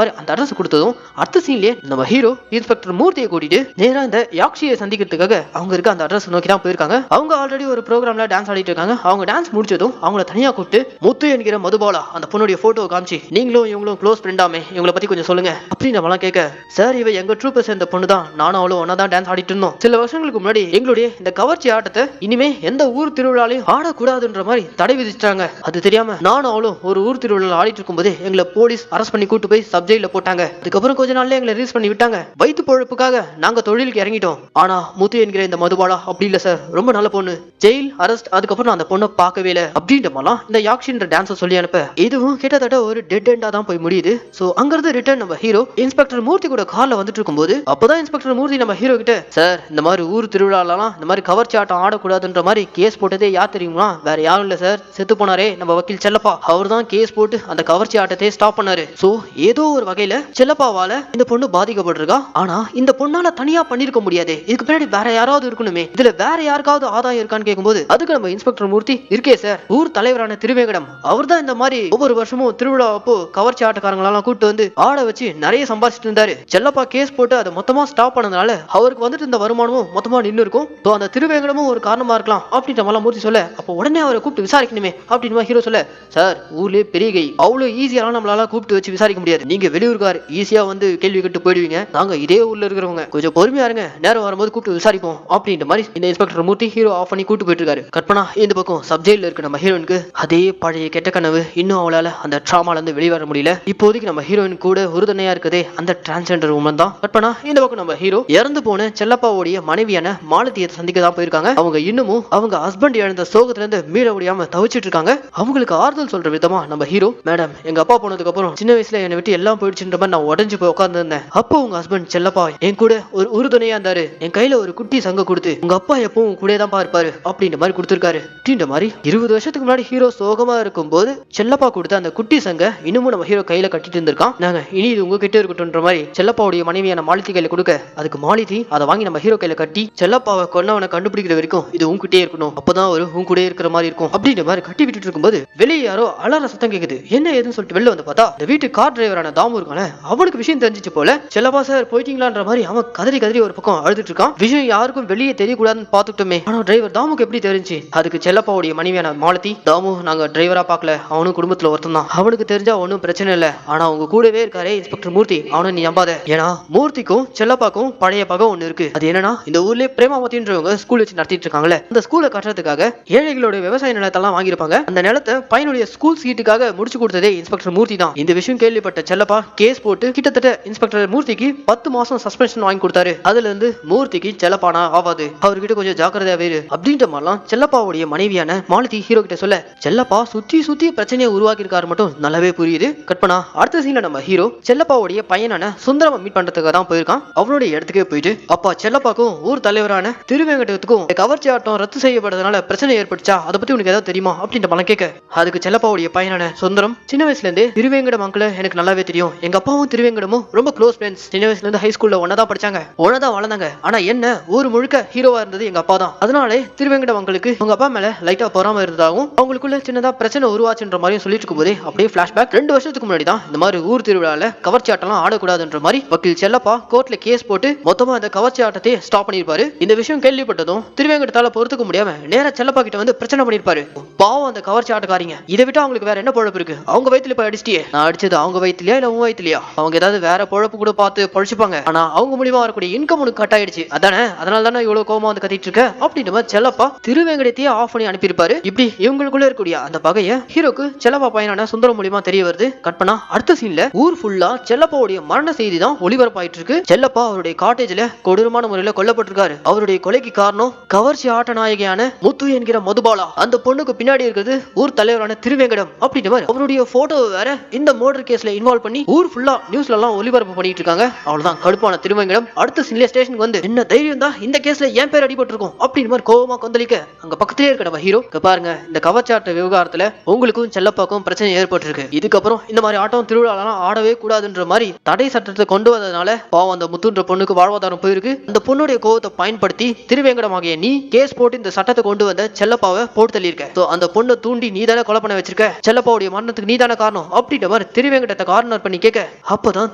மாதிரி அந்த அட்ரஸ் கொடுத்ததும் அடுத்த சீன்லயே நம்ம ஹீரோ இன்ஸ்பெக்டர் மூர்த்தியை கூட்டிட்டு நேரா இந்த யாக்ஷியை சந்திக்கிறதுக்காக அவங்க இருக்க அந்த அட்ரஸ் நோக்கி தான் போயிருக்காங்க. அவங்க ஆல்ரெடி ஒரு ப்ரோக்ராம்ல டான்ஸ் ஆடிட்டு இருக்காங்க. அவங்க டான்ஸ் முடிச்சதும் அவங்கள தனியா கூப்பிட்டு முத்து என்கிற மதுபாலா அந்த பொண்ணுடைய போட்டோ காமிச்சு, நீங்களும் இவங்களும் க்ளோஸ் ஃப்ரெண்டாமே, இவங்களை பத்தி கொஞ்சம் சொல்லுங்க அப்படின்னு நம்மளாம் கேட்க, சார் இவ எங்க ட்ரூப்பை சேர்ந்த பொண்ணு தான், நானும் அவளும் ஒன்னா தான் டான்ஸ் ஆடிட்டு இருந்தோம். சில வருஷங்களுக்கு முன்னாடி எங்களுடைய இந்த கவர்ச்சி ஆட்டத்தை இனிமே எந்த ஊர் திருவிழாலையும் ஆடக்கூடாதுன்ற மாதிரி தடை விதிச்சிட்டாங்க. அது தெரியாம நானும் அவளும் ஒரு ஊர் திருவிழா ஆடிட்டு இருக்கும்போது எங்களை போலீஸ் அரெஸ்ட் பண்ணி கூட்டு போய் சப்ஜெக்ட்ல போட்டாங்க. அதுக்கப்புறம் கொஞ்ச நாள்ல எங்களை ரிலீஸ் பண்ணி விட்டாங்க. வயிற்று பொழப்புக்காக நாங்க தொழிலுக்கு இறங்கிட்டோம். ஆனா முத்து என்கிற இந்த மதுபாலா அப்படி இல்ல சார், ரொம்ப நல்ல பொண்ணு, ஜெயில் அரெஸ்ட், அதுக்கப்புறம் நான் அந்த பொண்ணை பார்க்கவே இல்லை அப்படின்ற மாதிரிலாம் இந்த யாக்ஷின்ற டான்ஸை சொல்லி அனுப்ப, இதுவும் கிட்டத்தட்ட ஒரு டெட் எண்டா தான் போய் முடியுது. சோ அங்கிருந்து ரிட்டர்ன் நம்ம ஹீரோ இன்ஸ்பெக்டர் மூர்த்தி கூட கார்ல வந்துட்டு இருக்கும்போது அப்பதான் இன்ஸ்பெக்டர் மூர்த்தி நம்ம ஹீரோ கிட்ட, சார் இந்த மாதிரி ஊர் திருவிழாலாம் இந்த மாதிரி கவர்ச்சி ஆட்டம் ஆடக்கூடாதுன்ற மாதிரி கேஸ் போட்டதே யார் தெரியுமா? வேற யாரும் இல்ல சார், செத்து போனாரே நம்ம வக்கீல் செல்லப்பா, அவர் தான் கேஸ் போட்டு அந்த கவர்ச்சி ஆட்டத்தை ஸ்டாப் பண்ணாரு. சோ ஏதோ ஒரு வகையில செல்லப்பாவால இந்த பொண்ணு பாதிக்கப்பட்டிருக்கா. ஆனா இந்த பொண்ணால தனியா பண்ணிருக்க முடியாது, இதுக்கு பின்னாடி வேற யாராவது இருக்கணுமே, இதுல வேற யாருக்காவது ஆதாயம் இருக்கான்னு கேட்கும்போது அதுக்கு நம்ம இன்ஸ்பெக்டர் மூர்த்தி இருக்கே சார், ஊர் தலைவரான திருவேங்கடம் அவர் தான் இந்த மாதிரி ஒவ்வொரு வருஷமும் திருவிழா அப்போ கவர்ச்சி ஆட்டக்காரங்களெல்லாம் கூட்டு வந்து ஆட வச்சு நிறைய சம்பாதிச்சுட்டு இருந்தாரு. செல்லப்பா கேஸ் போட்டு அதை மொத்தமா ஸ்டாப் பண்ணதுனால அவருக்கு வந்துட்டு இந்த வருமானமும் மொத்தமா நின்று இருக்கும். அந்த திருவேங்கடமும் ஒரு காரணமா இருக்கலாம் அப்படின்ற மாதிரி மூர்த்தி சொல்ல, அப்போ உடனே அவரை கூப்பிட்டு விசாரிக்கணுமே அப்படின்னு ஹீரோ சொல்ல, சார் ஊர்லயே பெரிய கை, அவ்வளவு ஈஸியாலாம் நம்மளால கூப்பிட்டு வச்சு விசாரிக்க முடியாது, நீங்க வெளியூர்கார் ஈஸியா வந்து கேள்வி கேட்டு போயிடுவீங்க, நாங்க இதே ஊர்ல இருக்கிறவங்க, கொஞ்சம் பொறுமையா இருங்க, நேரம் வரும்போது கூப்பிட்டு விசாரிப்போம் அப்படின்ற மாதிரி இந்த இன்ஸ்பெக்டர் மூர்த்தி ஹீரோ ஆஃப் பண்ணி கூட்டு போயிட்டு இருக்காரு. கற்பனா இந்த பக்கம் சப்ஜெக்ட்ல இருக்க நம்ம ஹீரோயினுக்கு அதே பழைய கெட்ட கனவு, இன்னும் அவளால அந்த ட்ராமால இருந்து வெளிவர முடியல. இப்போதைக்கு நம்ம ஹீரோயின் கூட உறுதுணையா இருக்கதே அந்த டிரான்ஸ்ஜெண்டர் உமன் தான். கற்பனா இந்த பக்கம் நம்ம ஹீரோ இறந்து போன செல்லப்பாவுடைய மனைவியான மாலதியை சந்திக்க தான் போயிருக்காங்க. அவங்க இன்னமும் அவங்க ஹஸ்பண்ட் இழந்த சோகத்துல இருந்து மீள முடியாம தவிச்சிட்டு இருக்காங்க. அவங்களுக்கு ஆறுதல் சொல்ற விதமா நம்ம ஹீரோ, மேடம் எங்க அப்பா போனதுக்கு அப்புறம் சின்ன வயசுல என்னை விட்டு எல்லாம் போயிடுச்சுன்ற மாதிரி நான் உடஞ்சு போய் உட்கார்ந்து இருந்தேன். அப்போ உங்க ஹஸ்பண்ட் செல்லப்பா என் கூட ஒரு உறுதுணையா இருந்தாரு, என் கையில ஒரு குட்டி சங்க கொடுத்து உங்க அப்பா எப்பவும் கூட தான் இருப்பாரு அப்படின்ற மாதிரி கொடுத்திருக்காரு அப்படின்ற மாதிரி 20 வருஷத்துக்கு முன்னாடி ஹீரோ சோகமா இருக்கும் போது செல்லப்பா கொடுத்த அந்த குட்டி சங்க இன்னமும் நம்ம ஹீரோ கையில கட்டிட்டு இருந்திருக்கான். நாங்க இனி இது உங்ககிட்ட இருக்கட்டும்ன்ற மாதிரி செல்லப்பாவுடைய மனைவியான மாலிதி கையில கொடுக்க, அதுக்கு மாலிதி அதை வாங்கி நம்ம ஹீரோ கையில கட்டி, செல்லப்பாவை கொன்னவனை கண்டுபிடிக்கிற வரைக்கும் இது உங்ககிட்டே இருக்கணும், அப்பதான் ஒரு உங்க கூட இருக்கிற மாதிரி இருக்கும் அப்படின்ற மாதிரி கட்டி விட்டுட்டு இருக்கும்போது வெளியே யாரோ அலற சத்தம் கேக்குது. என்ன ஏதுன்னு சொல்லிட்டு வெளில வந்து பார்த்தா இந்த வீட்டு கார் டிரைவரான தாமு இருக்கான, அவனுக்கு விஷயம் தெரிஞ்சிச்சு போல. செல்லப்பா சார் போயிட்டீங்களான்ற மாதிரி அவன் கதறி கதறி ஒரு பக்கம் அழுதுட்டு இருக்கான். விஷயம் யாருக்கும் வெளியே தெரியக்கூடாதுன்னு பாத்துட்டோமே, ஆனா டிரைவர் தாமுக்கு எப்படி தெரிஞ்சு? அதுக்கு செல்லப்பாவுடைய மனைவியான மாலதி, தாமு நாங்க டிரைவரா பார்க்கல, அவனும் குடும்பத்துல ஒருத்தன் தான், அவனுக்கு தெரிஞ்சா ஒன்னும் பிரச்சனை இல்ல, ஆனா அவங்க கூடவே இருக்காரே இன்ஸ்பெக்டர் மூர்த்தி, அவனை நீ நம்பாத, ஏன்னா மூர்த்திக்கும் செல்லப்பாக்கும் பழைய பகம் ஒண்ணு இருக்கு. அது என்னன்னா இந்த ஊர்லயே பிரேமாவதின்றவங்க ஸ்கூல் வச்சு நடத்திட்டு இருக்காங்கல்ல, அந்த ஸ்கூலை கட்டுறதுக்காக ஏழைகளோட விவசாய நிலத்தெல்லாம் வாங்கியிருப்பாங்க. அந்த நிலத்தை பையனுடைய ஸ்கூல் சீட்டுக்காக முடிச்சு கொடுத்ததே இன்ஸ்பெக்டர் மூர்த்தி தான். இந்த விஷயம் கேள்விப்பட்ட செல்லப்பா கேஸ் போட்டு கிட்டத்தட்ட இன்ஸ்பெக்டர் மூர்த்திக்கு 10 மாசம் சஸ்பென்ஷன் வாங்கி கொடுத்தாரு. அதுல இருந்து மூர்த்திக்கு செல்லப்பானா ஆவாது, அவர்கிட்ட கொஞ்சம் ஜாக்கிரதையா வேறு அப்படின்ற மாதிரிலாம் செல்லப்பாவுடைய மனைவியான மாலதி ஹீரோ கிட்ட சொல்ல, செல்லப்பா சுத்தி சுத்தி பிரச்சனையை உருவாக்கி இருக்காரு மட்டும் நல்லாவே புரியுது. கற்பனா அடுத்த சீன்ல நம்ம ஹீரோ செல்லப்பாவுடைய பையனான சுந்தரம மீட் பண்றதுக்காக தான் போயிருக்கான். அவனுடைய இடத்துக்கே போயிட்டு, அப்பா செல்லப்பாக்கும் ஊர் தலைவரான திருவேங்கடத்துக்கும் கவர்ச்சி ஆட்டம் ரத்து செய்யப்பட்டதுனால பிரச்சனை ஏற்பட்டுச்சா, அதை பத்தி உனக்கு ஏதாவது தெரியுமா அப்படின்ற மாதிரி கேட்க, அதுக்கு செல்லப்பாவுடைய பையனான சுந்தரம், சின்ன வயசுல இருந்தே திருவேங்கடம் அங்கிள் எனக்கு நல்லாவே தெரியும், எங்க அப்பாவும் திருவேங்கடமும் ரொம்ப க்ளோஸ் ஃப்ரெண்ட்ஸ், சின்ன வயசுல இருந்து ஹை ஸ்கூல்ல ஒன்னதான் படிச்சாங்க, ஒன்னதான் வளர்ந்தாங்க, ஆனா என்ன ஊர் முழுக்க ஹீரோவா இருந்தது எங்க அப்பா தான், அதனாலே திருவேங்கடம் அங்களுக்கு உங்க அப்பா மேல லைட்டா பொறாம இருந்ததாகவும் அவங்களுக்குள்ள சின்னதா பிரச்சனை உருவாச்சுன்ற மாதிரியும் சொல்லிட்டு இருக்கும் போதே அப்படியே பிளாஷ்பேக் 2 வருஷத்துக்கு முன்னாடி தான் இந்த மாதிரி ஊர் திருவிழால கவர்ச்சி ஆட்டம்லாம் ஆடக்கூடாதுன்ற மாதிரி வக்கீல் செல்லப்பா கோர்ட்ல கேஸ் போட்டு மொத்தமா இந்த கவர்ச்சி ஆட்டத்தை ஸ்டாப் பண்ணிருப்பாரு. இந்த விஷயம் கேள்விப்பட்டதும் திருவேங்கடத்தால பொறுத்துக்க முடியாம நேரா செல்லப்பா கிட்ட வந்து பிரச்சனை பண்ணிருப்பாரு. பாவம் அந்த கவர்ச்சி ஆட்டக்காரங்க, இதை விட்டு அவங்களுக்கு வேற என்ன பொழப்பு இருக்கு, அவங்க வயித்துல போய் அடிச்சிட்டியே, நான் அடிச்சது அவங்க வயிற்றுலயா இல்ல உங்க வயிற்றுலயா, அவங்க ஏதாவது வேற பொழப்பு கூட பார்த்து பழிச்சுப்பாங்க, ஆனா அவங்க மூலியமா வரக்கூடிய இன்கம் உனக்கு கட் ஆயிடுச்சு, அதானே, அதனால தானே இவ்வளவு கோவமா வந்து கத்திட்டு இருக்க அப்படின்ற மாதிரி செல்லப்பா திருவேங்கடத்தையே ஆஃப் பண்ணி அனுப்பியிருப்பாரு. இப்படி இவங்களுக்குள்ள இருக்கக்கூடிய அந்த பகைய ஹீரோக்கு செல்லப்பா பையனான சுந்தரம் மூலியமா தெரிய வருது. கற்பனா அடுத்த சீன்ல ஊர் ஃபுல்லா செல்லப்பாவுடைய மரண செய்தி தான் ஒளிபரப்பாயிட்டு இருக்கு. செல்லப்பா அவருடைய காட்டேஜ்ல கொடூரமான முறையில கொல்லப்பட்டிருக்காரு. அவருடைய கொலைக்கு காரணம் கவர்ச்சி ஆட்ட நாயகியான முத்து என்கிற மதுபாலா, அந்த பொண்ணுக்கு பின்னாடி இருக்கிறது ஊர் தலைவரான திருவேங்கடம் அப்படின்ற மாதிரி அவருடைய போட்டோ வேற இந்த மர்டர் கேஸ்ல இன்வால்வ் பண்ணி ஊர் ஃபுல்லா நியூஸ்ல எல்லாம் ஒளிபரப்பு பண்ணிட்டு இருக்காங்க. அவ்வளவுதான் கடுப்பான திருவேங்கடம் அடுத்த சீன்ல ஸ்டேஷனுக்கு வந்து என்ன தைரியம் தான் இந்த கேஸ்ல ஏன் பேர் அடிபட்டு இருக்கும் அப்படின்னு மாதிரி கோவமா கொந்தளிக்க அங்க பக்கத்திலே இருக்க நம்ம ஹீரோ பாருங்க இந்த கவச்சாட்ட விவகாரத்துல உங்களுக்கும் செல்லப்பாக்கும் பிரச்சனை ஏற்பட்டு இருக்கு. இதுக்கப்புறம் இந்த மாதிரி ஆட்டம் திருவிழாலாம் ஆடவே கூடாதுன்ற மாதிரி தடை சட்டத்தை கொண்டு வந்ததுனால பாவம் அந்த முத்துன்ற பொண்ணுக்கு வாழ்வாதாரம் போயிருக்கு. அந்த பொண்ணுடைய கோவத்தை பயன்படுத்தி திருவேங்கடமாகிய நீ கேஸ் போட்டு இந்த சட்டத்தை கொண்டு வந்த செல்லப்பாவை போட்டு தள்ளியிருக்க. அந்த பொண்ணை தூண்டி நீ தானே கொலை பண்ண வச்சிருக்க, செல்லப்பாவுடைய மரணத்துக்கு நீ தானே காரணம் அப்படின்ற மாதிரி திருவேங்கடத்தை கார்னர் பண்ணி கேட்க அப்பதான்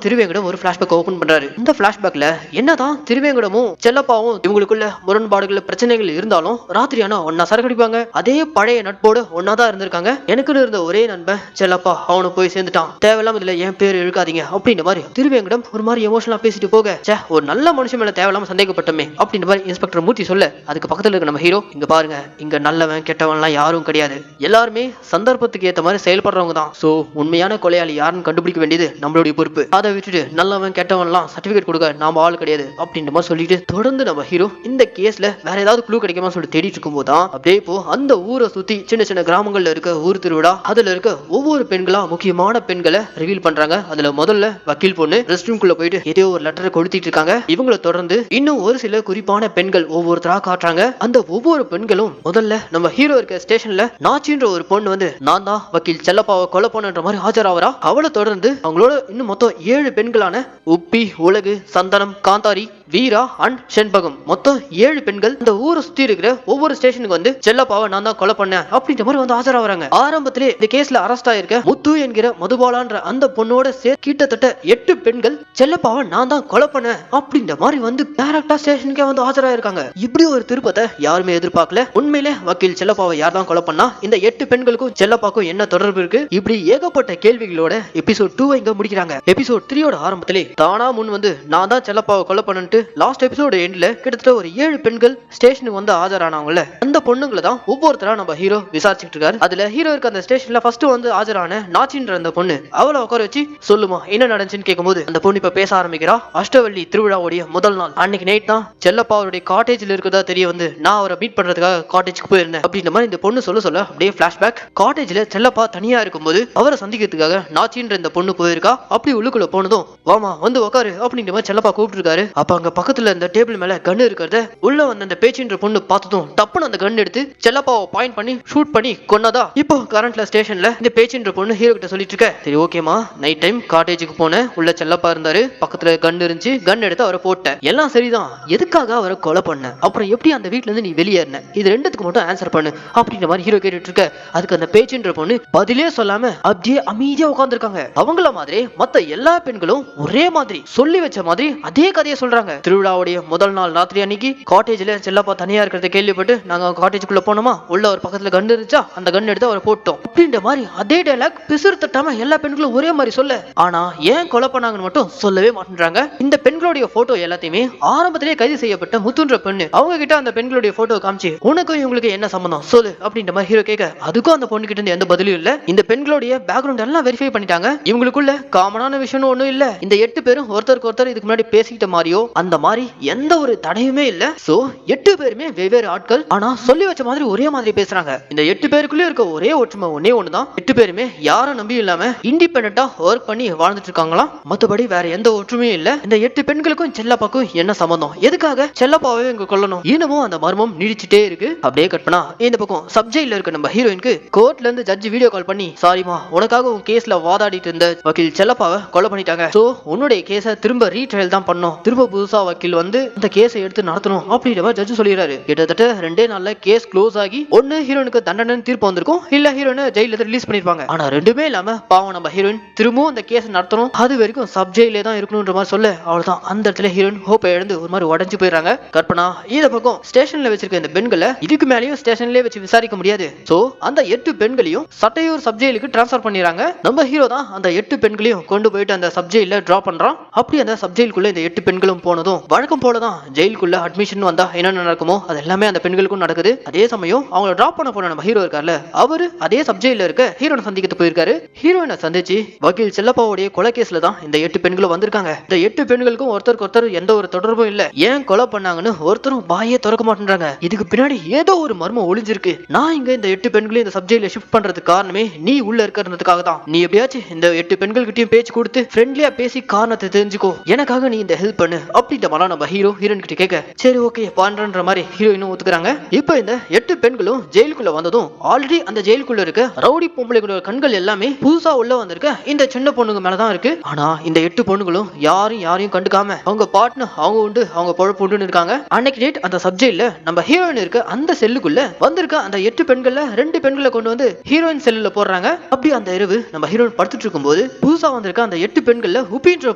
திருவேங்கடம் ஒரு பிளாஷ்பேக் ஓபன் பண்றாரு. இந்த பிளாஷ்பேக்ல என்னதான் திருவேங்கடமும் செல்லப்பாவும் இவங்களுக்குள்ள முரண்பாடுகள் பிரச்சனைகள் இருந்தாலும் ராத்திரியானா ஒன்னா சரக்கடிப்பாங்க. அதே பழைய நட்போடு ஒன்னாதான் இருந்திருக்காங்க. எனக்குன்னு இருந்த ஒரே நண்பன் செல்லப்பா அவனு போய் சேர்ந்துட்டான், தேவையில்லாம இதுல என் பேர் இழுக்காதீங்க அப்படின்ற மாதிரி திருவேங்கடம் ஒரு மாதிரி எமோஷனலா பேசிட்டு போக ஒரு நல்ல மனுஷன் மேல தேவையில்லாம சந்தேகப்பட்டமே அப்படின்ற மாதிரி இன்ஸ்பெக்டர் மூர்த்தி சொல்ல அதுக்கு பக்கத்துல இருக்க நம்ம ஹீரோ இங்க பாருங்க இங்க நல்லவன் கெட்டவன்லாம் யாரும் கிடையாது, எல்லாருமே சந்தர்ப்பத்துக்கு ஏத்த மாதிரி செயல்படுறவங்க தான். சோ உண்மையான கொலையாளி யாருன்னு கண்டுபிடிக்க வேண்டியது நம்மளுடைய பொறுப்பு. அதை விட்டுட்டு நல்லவன் கெட்டவன்லாம் சர்டிபிகேட் கொடுக்க நாம ஆள் கிடையாது அப்படின்ற மாதிரி சொல்லிட்டு தொடர்ந்து நம்ம ஹீரோ இந்த கேஸ்ல வேற ஏதாவது க்ளூ கிடைக்குமா சொல்லிட்டு தேடிட்டு இருக்கும் போதுதான் அப்படியே இப்போ அந்த ஊரை சுத்தி சின்ன சின்ன கிராமங்கள்ல இருக்க ஊர் திருவிழா அதுல இருக்க ஒவ்வொரு பெண்களா முக்கியமான பெண்களை ரிவீல் பண்றாங்க. அதுல முதல்ல வக்கீல் பொண்ணு ரெஸ்ட் ரூம்குள்ள போயிட்டு ஏதோ ஒரு லெட்டரை கொளுத்திட்டு இருக்காங்க. இவங்களை தொடர்ந்து இன்னும் ஒரு சில குறிப்பான பெண்கள் ஒவ்வொருத்தரா காட்டுறாங்க. அந்த ஒவ்வொரு பெண்களும் முதல்ல நம்ம ஹீரோ இருக்க ஸ்டேஷன்ல நாச்சின்ற ஒரு பொண்ணு வந்து நான் தான் வக்கீல் செல்லப்பாவை கொலை பண்ணுன்ற மாதிரி ஆஜராவரா. அவளை தொடர்ந்து அவங்களோட இன்னும் மொத்தம் 7 பெண்களான உப்பி, உலகு, சந்தனம், காந்தாரி, வீரா அண்ட் செண்பகம் மொத்தம் 7 பெண்கள் இந்த ஊரை சுத்தி இருக்கிற ஒவ்வொரு ஸ்டேஷனுக்கு வந்து செல்லப்பாவை நான் தான் கொலை பண்ணேன் அப்படின்ற மாதிரி வந்து ஆஜராவறாங்க. ஆரம்பத்திலே இந்த கேஸ்ல அரெஸ்ட் ஆயிருக்க முத்து என்கிற மதுபாலான்ற அந்த பொண்ணோட கிட்டத்தட்ட 8 பெண்கள் செல்லப்பாவை நான் தான் கொலை பண்ணேன் அப்படின்ற மாதிரி வந்து டைரக்டா ஸ்டேஷனுக்கே வந்து ஆஜராயிருக்காங்க. இப்படி ஒரு திருப்பத்தை யாருமே எதிர்பார்க்கல. உண்மையிலே வக்கீல் செல்லப்பாவை யார் தான் கொலை பண்ணா, இந்த 8 பெண்களுக்கும் செல்லப்பாக்கும் என்ன தொடர்பு இருக்கு, இப்படி ஏகப்பட்ட கேள்விகளோட எபிசோட் 2 இங்க முடிக்கிறாங்க. எபிசோட் 3யோட ஆரம்பத்திலே தானா முன் வந்து நான் தான் செல்லப்பாவை கொலை பண்ணன்ட்டு லாஸ்ட் எபிசோட் எண்ட்ல கிட்டத்தட்ட ஒரு 7 பெண்கள் ஸ்டேஷனுக்கு வந்து ஆஜரானவங்கல அந்த பொண்ணுங்களை தான் ஒவ்வொருத்தரா நம்ம ஹீரோ விசாரிச்சுட்டு இருக்காரு. அதுல ஹீரோ இருக்க அந்த ஸ்டேஷன்ல ஃபர்ஸ்ட் வந்து ஆஜரான நாச்சின்ற அந்த பொண்ணு அவளை உட்கார வச்சு சொல்லுமா என்ன நடந்துச்சுன்னு கேட்கும்போது அந்த பொண்ணு இப்ப பேச ஆரம்பிக்கிறா. அஷ்டவள்ளி திருவிழாவுடைய முதல் நாள் அன்னைக்கு நைட் தான் செல்லப்பா அவருடைய காட்டேஜ்ல இருக்கிறதா தெரிய வந்து நான் அவரை மீட் பண்றதுக்காக காட்டேஜ்க்கு போயிருந்தேன் அப்படின்ற மாதிரி இந்த பொண்ணு சொல்ல அப்படியே பிளாஷ்பேக். காட்டேஜ்ல செல்லப்பா தனியா இருக்கும்போது அவரை சந்திக்கிறதுக்காக நாச்சின்ற இந்த பொண்ணு போயிருக்கா. அப்படி உள்ளுக்குள்ள போனதும் வாமா வந்து உட்காரு அப்படின்ற மாதிரி செல்லப்பா கூப்பிட்டு இருக்காரு. அப்ப அங்க பக்கத்துல இந்த டேபிள் மேல கன் இருக்கிறத உள்ள வந்து அந்த பேச்சின்ற பொண்ணு பார்த்ததும் டப்புன்னு அந்த கன் எடுத்து செல்லப்பாவை பாயிண்ட் பண்ணி ஷூட் பண்ணி கொன்னதா. இப்போ கரண்ட்ல ஸ்டேஷன்ல இந்த பேச்சின்ற பொண்ணு ஹீரோ கிட்ட சொல்லிட்டு இருக்க சரி ஓகேமா நைட் டைம் காட்டேஜுக்கு போனேன், உள்ள செல்லப்பா இருந்தாரு, பக்கத்துல கன் இருந்துச்சு, கன் எடுத்து அவரை போட்டேன், எல்லாம் சரிதான், எதுக்காக அவரை கொலை பண்ண, அப்புறம் எப்படி அந்த வீட்டுல இருந்து நீ வெளியேறின, இது ரெண்டுத்துக்கு மட்டும் ஆன்சர் பண்ணு அப்படின்ற மாதிரி ஹீரோ கேட்டுட்டு இருக்க. அதுக்கு அந்த பேச்சின்ற பொண்ணு பதிலே சொல்லாம அப்படியே அமைதியா உட்கார்ந்துருக்காங்க. அவங்கள மாதிரி மத்த எல்லா பெண்களும் ஒரே மாதிரி சொல்லி வச்ச மாதிரி அதே கதையை சொல்றாங்க. திருவிழாவுடைய முதல் நாள் ராத்திரி அன்னைக்கு காட்டேஜ்ல செல்லப்பா தனியா இருக்கிறத கேள்விப்பட்டு நாங்க காட்டேஜுக்குள்ள போனோமா, உள்ள ஒரு பக்கத்துல கன் இருந்துச்சா, அந்த கன் எடுத்து அவரை போட்டோம் அப்படின்ற மாதிரி அதே டைலாக் பிசுறு தட்டாம எல்லா பெண்களும் ஒரே மாதிரி சொல்ல. ஆனா ஏன் கொலை பண்ணாங்கன்னு மட்டும் சொல்லவே மாட்டேன்றாங்க. இந்த பெண்களுடைய போட்டோ எல்லாத்தையுமே ஆரம்பத்திலே கைது செய்யப்பட்ட முத்துன்ற பெண்ணு அவங்க கிட்ட அந்த பெண்களுடைய போட்டோ காமிச்சு உனக்கும் இவங்களுக்கு என்ன சம்பந்தம் சொல்லு அப்படின்ற மாதிரி ஹீரோ கேட்க அதுக்கும் அந்த பொண்ணு கிட்ட இருந்து எந்த பதிலும் இல்ல. இந்த பெண்களுடைய பேக்ரவுண்ட் எல்லாம் வெரிஃபை பண்ணிட்டாங்க. இவங்களுக்குள்ள காமனான விஷயம் ஒண்ணும் இல்ல. இந்த 8 பேரும் ஒருத்தருக்கு ஒருத்தர் இதுக்கு முன்னாடி பேசிக்கிட்ட மாதிரியோ அந்த மாதிரி எந்த ஒரு தடையுமே இல்ல. சோ 8 பேருமே வெவ்வேறு ஆட்கள், ஆனா சொல்லி வச்ச மாதிரி ஒரே மாதிரி பேசுறாங்க. இந்த 8 பேருக்குள்ளே இருக்க ஒரே ஒற்றுமை ஒன்னே ஒண்ணுதான், 8 பேருமே யாரும் நம்பி இல்லாம இண்டிபெண்டா ஒர்க் பண்ணி வாழ்ந்துட்டு இருக்காங்களாம். மத்தபடி வேற எந்த ஒற்றுமையும் இல்ல. இந்த 8 பெண்களுக்கும் செல்லப்பாக்கும் என்ன சம்பந்தம், எதுக்காக செல்லப்பாவே இங்க கொல்லணும், இன்னமும் அந்த மர்மம் நீடிச்சுட்டே இருக்கு. அப்படியே கட் பண்ணா இந்த பக்கம் சப்ஜெக்ட்ல இருக்க நம்ம ஹீரோயினுக்கு கோர்ட்ல இருந்து ஜட்ஜ் வீடியோ கால் பண்ணி சாரிமா உனக்காக உன் கேஸ்ல வாதாடிட்டு இருந்த வக்கீல் செல்லப்பாவை கொலை பண்ணிட்டாங்க, சோ உன்னுடைய கேஸை திரும்ப ரீட்ரையல் தான் பண்ணணும், திரும்ப புதுசா வக்கீல் வந்து இந்த கேஸை எடுத்து நடத்தணும் அப்படின்ற ஜட்ஜ் சொல்லிடுறாரு. கிட்டத்தட்ட 2 நாள்ல கேஸ் க்ளோஸ் ஆகி ஒன்னு ஹீரோனுக்கு தண்டனை தீர்ப்பு வந்திருக்கும், இல்ல ஹீரோனை ஜெயில ரிலீஸ் பண்ணிருப்பாங்க. ஆனா ரெண்டுமே இல்லாம பாவம் நம்ம ஹீரோயின் திரும்பவும் அந்த கேஸ் நடத்தணும், அது வரைக்கும் சப் ஜெயிலே தான் இருக்கணும்ன்ற மாதிரி சொல்ல அவ்வளவுதான் அந்த இடத்துல ஹீரோயின் ஹோப் இழந்து ஒரு மாதிரி உடஞ்சு போயிடுறாங்க. கற்பனா இந்த பக்கம் ஸ்டேஷன்ல வச்சிருக்க இந்த பெண்களை இதுக்கு மேலேயும் ஸ்டேஷன்லயே வச்சு விசாரிக்க முடியாது. சோ அந்த 8 பெண்களையும் சட்டையூர் சப் ஜெயிலுக்கு டிரான்ஸ்பர் பண்ணிடுறாங்க. நம்ம ஹீரோ தான் அந்த 8 பெண்களையும் கொண்டு போயிட்டு அந்த சப் ஜெயில டிராப் பண்றான். அப்படி அந்த சப் ஜெயிலுக்குள்ள இந்த 8 பெண்களும் போனதும் வழக்கம் போலதான் ஜெயிலுக்குள்ள அட்மிஷன் வந்தா என்ன நடக்குமோ அது எல்லாமே அந்த பெண்களுக்கும் நடக்குது. அதே சமயம் அவங்கள டிராப் பண்ண போன நம்ம ஹீரோ இருக்கார்ல, அவரு அதே சப் ஜெயில இருக்க ஹீரோனை சந்திக்க போயிருக்காரு. ஹீரோயினை சந்திச்சு வக்கீல் செல்லப்பாவுடைய கொலை கேஸ்ல தான் இந்த 8 பெண்களும் வந்திருக்காங்க. இந்த 8 பெண்களுக்கும் ஒருத்தருக்கு ஒருத்தர் எந்த ஒரு தொடர்பும் இல்ல. ஏன் கொலை பண்ணாங்கன்னு ஒருத்தரும் வாயே திறக்க மாட்டேன்றாங்க. இதுக்கு பின்னாடி ஏதோ ஒரு மர்மம் ஒளிஞ்சிருக்கு. நான் இங்க இந்த 8 பெண்களையும் இந்த சப் ஜெயில ஷிஃப்ட் பண்றதுக்கு காரணமே நீ உள்ள இருக்கிறதுக்காக தான். நீ எப்படியாச்சும் இந்த 8 பெண்கள் கிட்டயும் பேச்சு கொடுத்து ஃப்ரெண்ட்லியா பேசி காரணத்தை தெரிஞ்சுக்கோ, எனக்காக நீ இந்த ஹெல்ப் பண்ணு அப்படின்ற மாதிரி நம்ம ஹீரோ ஹீரோயின் கிட்ட கேட்க சரி ஓகே பண்றன்ற மாதிரி ஹீரோயினும் ஒத்துக்கிறாங்க. இப்போ இந்த 8 பெண்களும் ஜெயிலுக்குள்ள வந்ததும் ஆல்ரெடி அந்த ஜெயிலுக்குள்ள இருக்க ரவுடி பொம்பளைகளோட கண்கள் எல்லாமே புதுசா உள்ள வந்திருக்க இந்த சின்ன பொண்ணுங்க மேலதான் இருக்கு. ஆனா இந்த 8 பொண்ணுகளும் யாரையும் கண்டுக்காம அவங்க பாட்டுன்னு அவங்க உண்டு அவங்க பொழப்பு உண்டுன்னு இருக்காங்க. அன்னைக்கு டேட் அந்த சப்ஜெக்ட்ல நம்ம ஹீரோயின் இருக்க அந்த செல்லுக்குள்ள வந்திருக்க அந்த 8 பெண்கள்ல 2 பெண்களை கொண்டு வந்து ஹீரோயின் செல்லுல போடுறாங்க. அப்படி அந்த இரவு நம்ம ஹீரோயின் படுத்துட்டு இருக்கும் போது புதுசா வந்திருக்க அந்த 8 பெண்கள்ல உப்பின்ற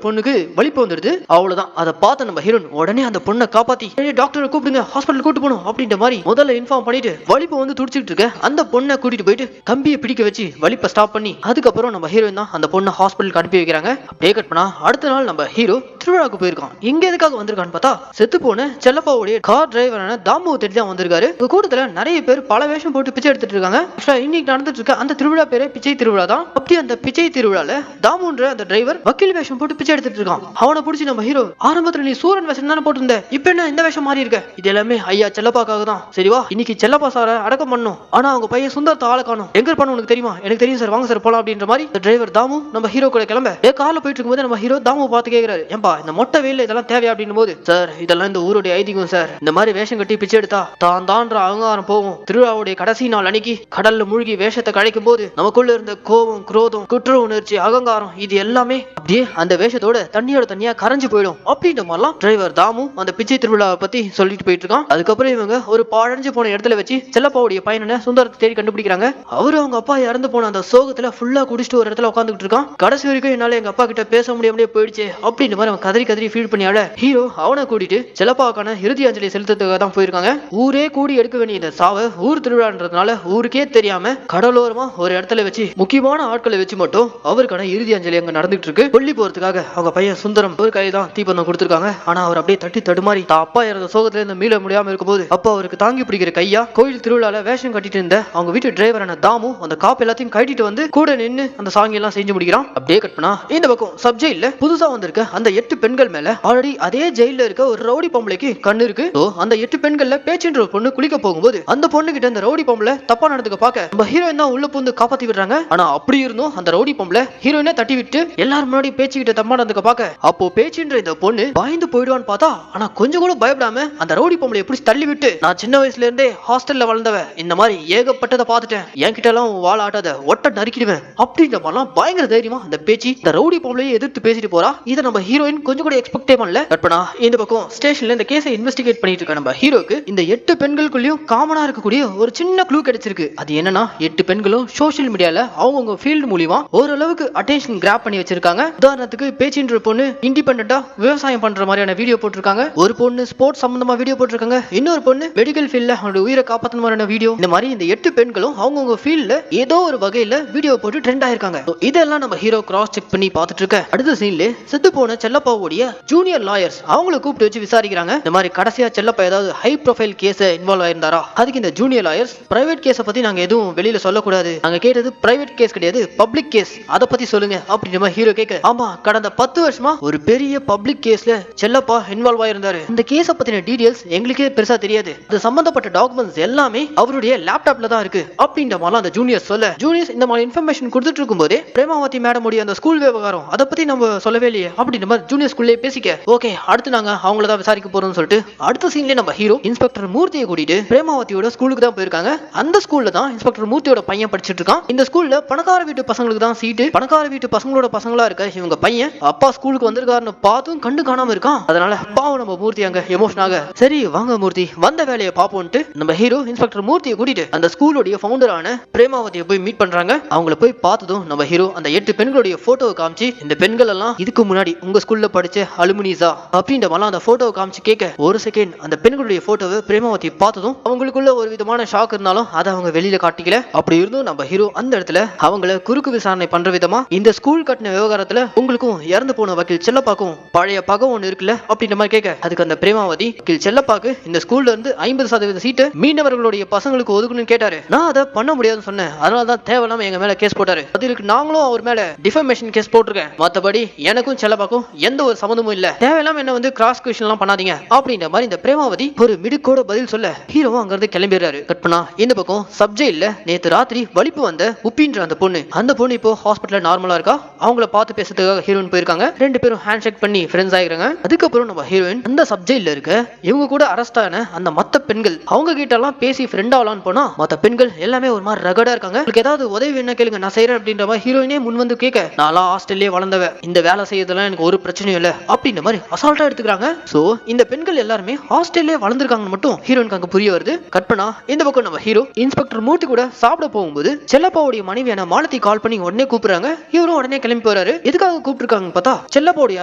பொண்ணுக்கு வலிப்பு வந்துடுது. அவ்வளவுதான் அதை பார்த்த நம்ம ஹீரோயின் உடனே அந்த பொண்ணை காப்பாத்தி டாக்டரை கூப்பிடுங்க ஹாஸ்பிட்டல் கூட்டு போகணும் அப்படின்ற மாதிரி முதல்ல இன்ஃபார்ம் பண்ணிட்டு வலிப்பு வந்து துடிச்சிட்டு இருக்க அந்த பொண்ணை கூட்டிட்டு போயிட்டு கம்பியை பிடிக்க வச்சு வலிப்பை ஸ்டாப் பண்ணி அதுக்கப்புறம் நம்ம ஹீரோயின் தான் அந்த பொண்ணை ஹாஸ்பிட்டலுக்கு அனுப்பி வைக்கிறாங்க. அப்படியே கட் பண்ணா அடுத்த நாள் நம்ம ஹீரோ திருவிழாக்கு போயிருக்கான். இங்க எதுக்காக வந்திருக்கான்னு பார்த்தா செத்து போன செல்லப்பாவுடைய கார் டிரைவரான தாமுவை தேடி தான் வந்திருக்காரு. கூட்டத்துல நிறைய பேர் பல வேஷம் போட்டு பிச்சை எடுத்துட்டு இருக்காங்க. இன்னைக்கு நடந்துட்டு இருக்க அந்த திருவிழா பேரே பிச்சை திருவிழா தான். அப்படி அந்த பிச்சை திருவிழால தாமுன்ற அந்த டிரைவர் வக்கீல் வேஷம் போட்டு பிச்சை எடுத்துட்டு இருக்கான். அவனை பிடிச்சி நம்ம ஹீரோ ஆரம்பத்துல நீ சூரன் வேஷம் தானே போட்டிருந்த, இப்ப என்ன இந்த வேஷம் மாறி இருக்க, இது எல்லாமே ஐயா செல்லப்பாக்காக தான். சரிவா இன்னைக்கு செல்லப்பா சாரை அடக்கம் பண்ணும், ஆனா அவங்க பையன் சுந்தரத்தை ஆளை காணும், எங்க இருப்பான்னு உனக்கு தெரியுமா, எனக்கு தெரியும் சார் வாங்க சார் போலாம் அப்படின்ற மாதிரி டிரைவர் தாமு நம்ம ஹீரோ கூட கிளம்ப கார்ல போயிட்டு இருக்கும்போது நம்ம ஹீரோ தாமு பார்த்து கேட்கிறாரு ஏன்பா இந்த மொட்டை வெயில இதெல்லாம் தேவையா அப்படின்னு போது சார் இதெல்லாம் இந்த ஊருடைய ஐதீகம் சார், இந்த மாதிரி வேஷம் கட்டி பிச்சை எடுத்தா தான் தான்ற அகங்காரம் போகும், திருவிழாவுடைய கடைசி நாள் அன்னைக்கு கடல்ல மூழ்கி வேஷத்தை கழிக்கும் போது நமக்குள்ள இருந்த கோபம் குரோதம் குற்ற உணர்ச்சி அகங்காரம் இது எல்லாமே அப்படியே அந்த வேஷத்தோட தண்ணியோட தண்ணியா கரைஞ்சு போயிடும் அப்படின்ற மாதிரிலாம் டிரைவர் தாமு அந்த பிச்சை திருவிழாவை பத்தி சொல்லிட்டு போயிட்டு இருக்கான். அதுக்கப்புறம் இவங்க ஒரு பாழஞ்சு போன இடத்துல வச்சு செல்லப்பாவுடைய பையனை சுந்தரத்தை தேடி கண்டுபிடிக்கிறாங்க. அவரு அவங்க அப்பா இறந்து போன அந்த சோகத்துல ஃபுல்லா குடிச்சிட்டு ஒரு இடத்துல உட்காந்துட்டு இருக்கான். கடைசி வரைக்கும் என்னால எங்க அப்பா கிட்ட பேச முடியாமலே போயிடுச்சு அப்படின்ற மாதிரி அவன் கதறி ஃபீல் பண்ணியால ஹீரோ அவனை கூட்டிட்டு செல்லப்பாவுக்கான இறுதி அஞ்சலி செலுத்துறதுக்காக தான் போயிருக்காங்க. ஊரே கூடி எடுக்க வேண்டிய இந்த சாவை ஊர் திருவிழான்றதுனால ஊருக்கே தெரியாம கடலோரமா ஒரு இடத்துல வச்சு முக்கியமான ஆட்களை வச்சு மட்டும் அவருக்கான இறுதி அஞ்சலி அங்க நடந்துட்டு இருக்கு. கொல்லி போறதுக்காக அவங்க பையன் சுந்தரம் ஒரு கையில தான் தீப்பந்தம் கொடுத்திருக்காங்க. ஆனா அவர் அப்படியே தட்டி தடுமாறி அப்பா இறந்த சோகத்துல இருந்து மீள முடியாம இருக்கும்போது அப்பா அவருக்கு தாங்கி பிடிக்கிற கையா கோயில் திருவிழால வேஷம் கட்டிட்டு இருந்த அவங்க வீட்டு டிரைவரான தாமு அந்த காப்பு எல்லாத்தையும் கட்டிட்டு வந்து கூட நின்று அந்த சாங்கி எல்லாம் செஞ்சு முடிக்கிறான். அப்படியே கட் பண்ணா இந்த பக்கம் சப் ஜெயில புதுசா வந்திருக்க அந்த 8 பெண்கள் மேல ஆல்ரெடி அதே ஜெயில இருக்க ஒரு ரவுடி பொம்பளைக்கு கண்ணு இருக்கு. அந்த 8 பெண்கள்ல பேச்சுன்ற ஒரு பொண்ணு குளிக்க போகும்போது அந்த பொண்ணு கிட்ட அந்த ரவுடி பொம்பளை தப்பா நடந்துக்க பாக்க நம்ம ஹீரோயின் தான் உள்ள பூந்து காப்பாத்தி விடுறாங்க. ஆனா அப்படி இருந்தும் அந்த ரவுடி பொம்பளை ஹீரோயினை தட்டி விட்டு எல்லாரும் முன்னாடி பேச்சுக்கிட்ட தப்பா நடந்துக்க பாக்க அப்போ பேச்சுன்ற இந்த பொண்ணு பயந்து போயிடுவான்னு பார்த்தா ஆனா கொஞ்சம் கூட பயப்படாம அந்த ரவுடி பொம்பளை எப்படி தள்ளி விட்டு நான் சின்ன வயசுல இருந்தே ஹாஸ்டல்ல வளர்ந்தவ, இந்த மாதிரி ஏகப்பட்டதை பார்த்துட்டேன், என்கிட்ட எல்லாம் வாழ ஆட்டாத ஒட்ட நறுக்கிடுவேன் அப்படின்ற மாதிரிலாம் பயங்கர தைரியமா அந்த பேச்சு இந்த ரவுடி பொம்பளையை எதிர்த்து பேசிட்டு போறா. இதை நம்ம ஹீரோயின் கொஞ்சம் கூட எக்ஸ்பெக்டே பண்ணல. கட் பண்ணா இந்த பக்கம் ஸ்டேஷன்ல இந்த கேஸை இன்வெஸ்டிகேட் பண்ணிட்டு இருக்க நம்ம ஹீரோக்கு இந்த 8 பெண்களுக்குள்ளயும் காமனா இருக்கக்கூடிய ஒரு சின்ன க்ளூ கிடைச்சிருக்கு. அது என்னன்னா 8 பெண்களும் சோசியல் மீடியால அவங்கவுங்க ஃபீல்டு மூலியமா ஓரளவுக்கு அட்டென்ஷன் கிராப் பண்ணி வச்சிருக்காங்க. உதாரணத்துக்கு பேச்சுன்ற பொண்ணு இண்டிபெண்டா விவசாயம் பண்ற மாதிரியான வீடியோ போட்டிருக்காங்க, ஒரு பொண்ணு ஸ்போர்ட்ஸ் சம்பந்தமா வீடியோ போட்டிருக்காங்க, இன்னொரு பொண்ணு மெடிக்கல் ஃபீல்ட்ல அவனோட உயிரை காப்பாத்துற மாதிரியான வீடியோ. இந்த மாதிரி இந்த 8 பெண்களும் அவங்கவுங்க ஃபீல்ட்ல ஏதோ ஒரு வகையில வீடியோ போட்டு ட்ரெண்ட் ஆயிருக்காங்க. இதெல்லாம் நம்ம ஹீரோ கிராஸ் செக் பண்ணி பார்த்துட்டு இருக்க அடுத்த சீன்ல செத்து போன செல்லப்பாவுடைய ஜூனியர் லாயர்ஸ் அவங்களை கூப்பிட்டு வச்சு விசாரிக்கிறாங்க. இந்த மாதிரி கடைசியா செல்லப்பா ஏதாவது ஹை ப்ரொஃபைல் கேஸ் இன்வால்வ் ஆயிருந்தாரா, அதுக்கு இந்த ஜூனியர் லாயர்ஸ் பிரைவேட் கேஸை பத்தி நாங்க எதுவும் வெளியில சொல்லக்கூடாது, நாங்க கேட்டது பிரைவேட் கேஸ் கிடையாது பப்ளிக் கேஸ், அதை பத்தி சொல்லுங்க அப்படின்னு நம்ம ஹீரோ கேட்க ஆமா கடந்த 10 வருஷமா ஒரு பெரிய பப்ளிக் கேஸ்ல செல்லப்பா இன்வால்வ் ஆயிருந்தாரு, இந்த கேஸ பத்தின டீடைல்ஸ் எங்களுக்கே பெருசா தெரியாது, அது சம்பந்தப்பட்ட டாக்குமெண்ட்ஸ் எல்லாமே அவருடைய லேப்டாப்ல தான் இருக்கு அப்படின்ற மாதிரி அந்த ஜூனியர் சொல்ல ஜூனியர்ஸ் இந்த மாதிரி இன்ஃபர்மேஷன் கொடுத்துட்டு இருக்கும்போதே பிரேமாவதி மேடம் உடைய அந்த ஸ்கூல் விவகாரம் அதை பத்தி நம்ம சொல்லவே இல்லையே அப்படின்ற மாதிரி ஜூனியர் ஸ்கூல்லே பேசிக்க ஓகே அடுத்து நாங்க அவங்கள தான் விசாரிக்க போறோம்னு சொல்லிட்டு அடுத்த சீன்ல நம்ம ஹீரோ இன்ஸ்பெக்டர் மூர்த்தியை கூட்டிட்டு பிரேமாவதியோட ஸ்கூலுக்கு தான் போயிருக்காங்க. அந்த ஸ்கூல்ல தான் இன்ஸ்பெக்டர் மூர்த்தியோட பையன் படிச்சிட்டு இருக்கான். இந்த ஸ்கூல்ல பணக்கார வீட்டு பசங்களுக்கு தான் சீட்டு, பணக்கார வீட்டு பசங்களோட பசங்களா இருக்க இவங்க பையன் அப்பா ஸ்கூலுக்கு வந்திருக்காருன்னு பார்த்தும் கண்டு காணாம இருக்கான். அதனால பாவம் நம்ம மூர்த்தி அங்க எமோஷன் ஆக சரி வாங்க மூர்த்தி வந்த வேலையை பாப்போம்ட்டு நம்ம ஹீரோ இன்ஸ்பெக்டர் மூர்த்தியை கூட்டிட்டு அந்த ஸ்கூலோட ஃபவுண்டரான பிரேமாவதியை போய் மீட் பண்றாங்க. அவங்கள போய் பார்த்ததும் நம்ம ஹீரோ அந்த 8 பெண்களுடைய போட்டோவை காமிச்சு இந்த பெண்கள் எல்லாம் இதுக்கு முன்னாடி உங்க ஸ்கூல்ல படிச்ச அலுமினிஸா அப்படின்ற மாதிரி அந்த போட்டோவை காமிச்சு கேட்க ஒரு செகண்ட் அந்த பெண்களுடைய போட்டோவை பிரேமாவதி பார்த்ததும் அவங்களுக்குள்ள ஒரு விதமான ஷாக் இருந்தாலும் அதை அவங்க வெளியில காட்டிக்கல. அப்படி இருந்தும் நம்ம ஹீரோ அந்த இடத்துல அவங்கள குறுக்கு விசாரணை பண்ற விதமா இந்த ஸ்கூல் கட்டின விவகாரத்துல உங்களுக்கும் இறந்து போன வக்கீல் செல்லப்பாக்கும் பழைய பகை ஒண்ணு இருக்குல்ல அப்படின்ற மாதிரி கேட்க அதுக்கு அந்த பிரேமாவதி வக்கீல் செல்லப்பாக்கு இந்த ஸ்கூல்ல இருந்து 50% சீட்டு மீனவர்களுடைய பசங்களுக்கு ஒதுக்கணும்னு கேட்டாரு, நான் அதை பண்ண முடியாதுன்னு சொன்னேன், அதனாலதான் தேவையில்லாம எங்க மேல கேஸ் போட்டாரு, அதுக்கு நாங்களும் அவர் மேல டிஃபமேஷன் கேஸ் போட்டிருக்கேன், மத்தபடி எனக்கும் செல்லப்பாக்கும் எந்த எந்த ஒரு சம்மந்தமும் இல்ல, தேவையில்லாம என்ன வந்து கிராஸ் கொஸ்டின் எல்லாம் பண்ணாதீங்க அப்படின்ற மாதிரி இந்த பிரேமாவதி ஒரு மிடுக்கோட பதில் சொல்ல ஹீரோவும் அங்க இருந்து கிளம்பிடுறாரு. கட் பண்ணா இந்த பக்கம் சப்ஜெயில்ல நேத்து ராத்திரி வலிப்பு வந்த உப்பின்ற அந்த பொண்ணு இப்போ ஹாஸ்பிட்டல்ல நார்மலா இருக்கா. அவங்கள பார்த்து பேசுறதுக்காக ஹீரோயின் போயிருக்காங்க. ரெண்டு பேரும் ஹேண்ட் ஷேக் பண்ணி ஃப்ரெண்ட்ஸ் ஆயிடுறாங்க. அதுக்கப்புறம் நம்ம ஹீரோயின் அந்த சப்ஜெயில்ல இருக்க இவங்க கூட அரெஸ்ட் ஆன அந்த மத்த பெண்கள் அவங்க கிட்ட எல்லாம் பேசி ஃப்ரெண்ட் ஆகலான்னு போனா மத்த பெண்கள் எல்லாமே ஒரு மாதிரி ரகடா இருக்காங்க. உங்களுக்கு ஏதாவது உதவி என்ன கேளுங்க, நான் செய்யறேன் அப்படின்ற மாதிரி ஹீரோயினே முன் வந்து கேட்க, நான்லாம் ஹாஸ்டல்லே வளர்ந்தவ, இந்த வேலை செய்யறதுலாம் எனக்கு ஒரு பிரச்சனையும் இல்ல அப்படின்ற மாதிரி அசால்ட்டா எடுத்துக்கிறாங்க. சோ இந்த பெண்கள் எல்லாருமே ஹாஸ்டல்லே வளர்ந்துருக்காங்கன்னு மட்டும் ஹீரோயினுக்கு அங்க புரிய வருது. கட் பண்ணா இந்த பக்கம் நம்ம ஹீரோ இன்ஸ்பெக்டர் மூர்த்தி கூட சாப்பிட போகும்போது செல்லப்பாவுடைய மனைவியான மாலதி கால் பண்ணி உடனே கூப்பிடுறாங்க. இவரும் உடனே கிளம்பி போறாரு. எதுக்காக கூப்பிட்டுருக்காங்க பார்த்தா செல்லப்பாவுடைய